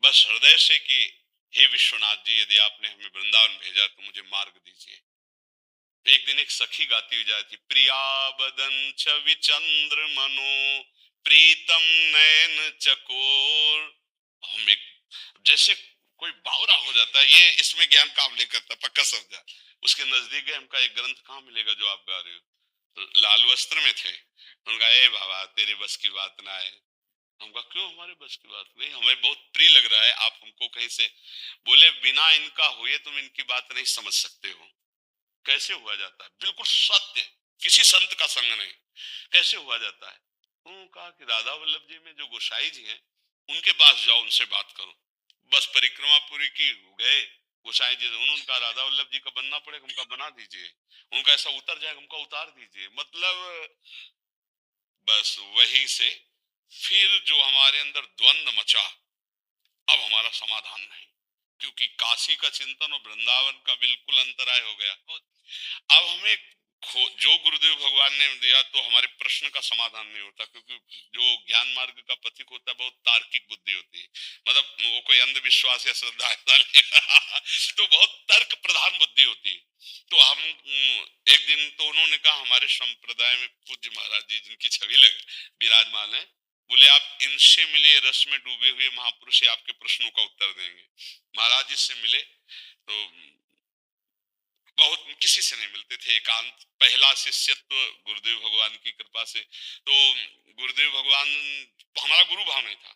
Speaker 3: बस हृदय से कि हे विश्वनाथ जी, यदि आपने हमें वृंदावन भेजा तो मुझे मार्ग दीजिए। एक दिन एक सखी गाती हुई जाती, प्रिया बदन छवि चंद्र मनो प्रीतम नयन चकोर। हम एक जैसे कोई बावरा हो जाता है, ये इसमें ज्ञान काम नहीं करता, पक्का समझा। उसके नजदीक गए, हमका एक ग्रंथ कहाँ मिलेगा जो आप गा रहे हो? तो लाल वस्त्र में थे। उनका ए बाबा तेरे बस की बात ना है। हमका क्यों हमारे बस की बात नहीं, हमें बहुत प्रिय लग रहा है, आप हमको कहीं से। बोले बिना इनका हुए तुम इनकी बात नहीं समझ सकते हो। कैसे हुआ जाता है? बिल्कुल सत्य, किसी संत का संग नहीं, कैसे हुआ जाता है? उन्होंने कहा कि राधा वल्लभ जी में जो गोसाई जी हैं उनके पास जाओ, उनसे बात करो। बस परिक्रमा पूरी की, गए गोसाई जी, उन्होंने कहा राधा वल्लभ जी का बनना पड़ेगा, उनका बना दीजिए। उनका ऐसा उतर जाएगा, उनका उतार दीजिए। मतलब बस वहीं से फिर जो हमारे अंदर द्वंद मचा, अब हमारा समाधान नहीं, क्योंकि काशी का चिंतन और वृंदावन का बिल्कुल अंतराय हो गया। अब हमें जो गुरुदेव भगवान ने दिया तो हमारे प्रश्न का समाधान नहीं होता, क्योंकि जो ज्ञान मार्ग का पथिक होता है बहुत तार्किक बुद्धि होती है, मतलब वो कोई अंधविश्वास या श्रद्धा तो बहुत तर्क प्रधान बुद्धि होती है। तो हम एक दिन तो उन्होंने कहा, हमारे संप्रदाय में पूज्य महाराज जी जिनकी छवि लग विराजमान है, बोले आप इनसे मिले, रस में डूबे हुए महापुरुष आपके प्रश्नों का उत्तर देंगे। महाराज जी से मिले तो बहुत किसी से नहीं मिलते थे, एकांत पहला शिष्यत्व गुरुदेव भगवान की कृपा से। तो गुरुदेव भगवान हमारा गुरु भाव नहीं था।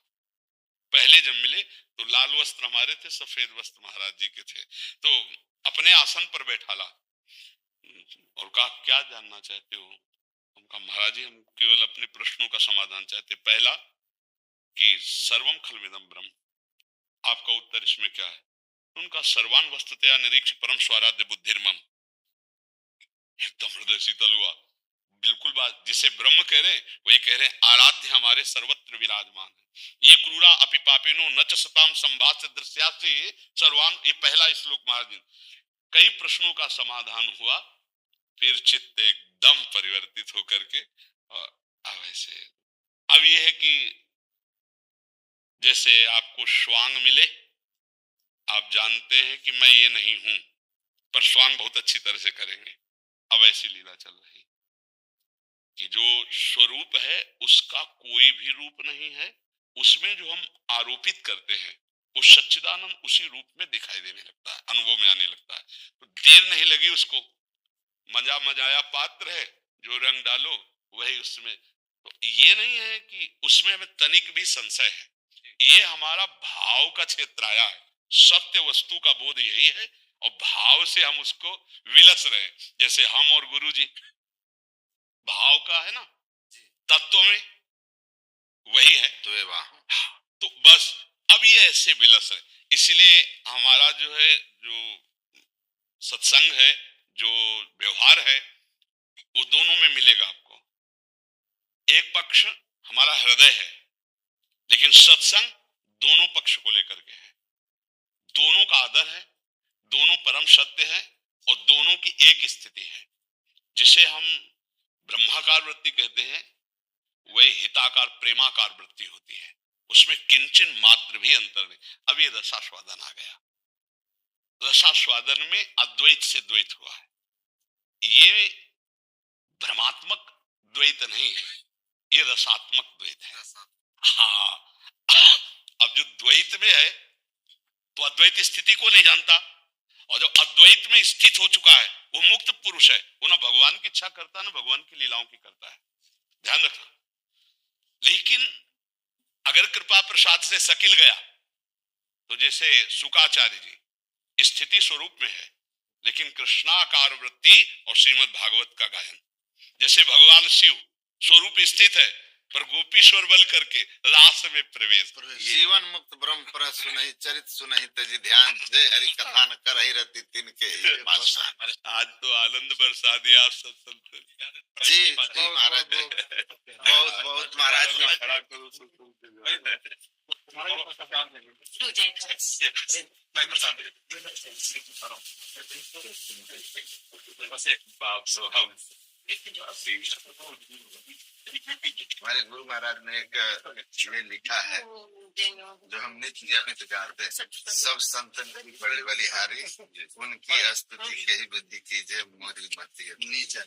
Speaker 3: पहले जब मिले तो लाल वस्त्र हमारे थे, सफेद वस्त्र महाराज जी के थे। तो अपने आसन पर बैठाला और कहा क्या जानना चाहते हो? हम कहा महाराज जी हम केवल अपने प्रश्नों का समाधान चाहते। पहला कि सर्वम खलविदम ब्रह्म, आपका उत्तर इसमें क्या है? उनका सर्वान वस्तुतया निरीक्ष परम स्वाराध्य बुद्धिर्मम। एकदम हृदय शीतल हुआ। बिल्कुल बात जिसे ब्रह्म कह रहे वही कह रहे, आराध्य हमारे सर्वत्र विराजमान है। ये क्रूरा अपि पापिनो न च सताम संभाष्य दृश्यासे सर्वान, ये पहला श्लोक महाराज जी। कई प्रश्नों का समाधान हुआ, फिर चित्त एकदम परिवर्तित होकर के। और अब ऐसे अब ये है कि जैसे आपको श्वांग मिले, आप जानते हैं कि मैं ये नहीं हूं, पर श्वांग बहुत अच्छी तरह से करेंगे। अब ऐसी लीला चल रही कि जो स्वरूप है उसका कोई भी रूप नहीं है, उसमें जो हम आरोपित करते हैं वो सच्चिदानंद उसी रूप में दिखाई देने लगता है, अनुभव में आने लगता है। तो देर नहीं लगी उसको, मजा मजाया पात्र है, जो रंग डालो वही उसमें। तो ये नहीं है कि उसमें हमें तनिक भी संशय है, ये हमारा भाव का क्षेत्र आया है। सत्य वस्तु का बोध यही है और भाव से हम उसको विलस रहे। जैसे हम और गुरु जी भाव का है ना, तत्व में वही है। तो बस अब ये ऐसे विलस है, इसलिए हमारा जो है जो सत्संग है, जो व्यवहार है, वो दोनों में मिलेगा आपको। एक पक्ष हमारा हृदय है, लेकिन सत्संग दोनों पक्ष को लेकर के है, दोनों का आदर है, दोनों परम सत्य है और दोनों की एक स्थिति है। जिसे हम ब्रह्माकार वृत्ति कहते हैं, वही हिताकार प्रेमाकार वृत्ति होती है, उसमें किंचन मात्र भी अंतर नहीं। अब ये रसास्वादन आ गया, रसास्वादन में अद्वैत से द्वैत हुआ है। ये भ्रमात्मक द्वैत नहीं है, ये रसात्मक द्वैत है। हाँ, अब जो द्वैत में है तो अद्वैत स्थिति को नहीं जानता, और जो अद्वैत में स्थित हो चुका है वो मुक्त पुरुष है, वो ना भगवान की इच्छा करता है ना भगवान की लीलाओं की करता है, ध्यान रखना। लेकिन अगर कृपा प्रसाद से सकिल गया तो जैसे शुकाचार्य जी स्थिति स्वरूप में है, लेकिन कृष्णाकार वृत्ति और श्रीमद् भागवत का गायन। जैसे भगवान शिव स्वरूप स्थित है पर गोपीश्वर बल करके रास में प्रवेश।
Speaker 6: जीवन मुक्त ब्रह्म पर सुनहि चरित सुनहि तजी ध्यान दे, हरि कथा न कर ही रति तिनके
Speaker 3: आज तो आनंद बरसा दिया आप सब संत
Speaker 6: जी। जी महाराज, बहुत बहुत महाराज जी।
Speaker 3: खड़ा करो
Speaker 6: हमारे गुरु महाराज ने एक ये लिखा है, जो हम नित्य नियमित गाते हैं, सब संतन की बड़ी बलिहारी, उनकी स्तुति के ही विधि कीजिए, मोरी मत नीचा।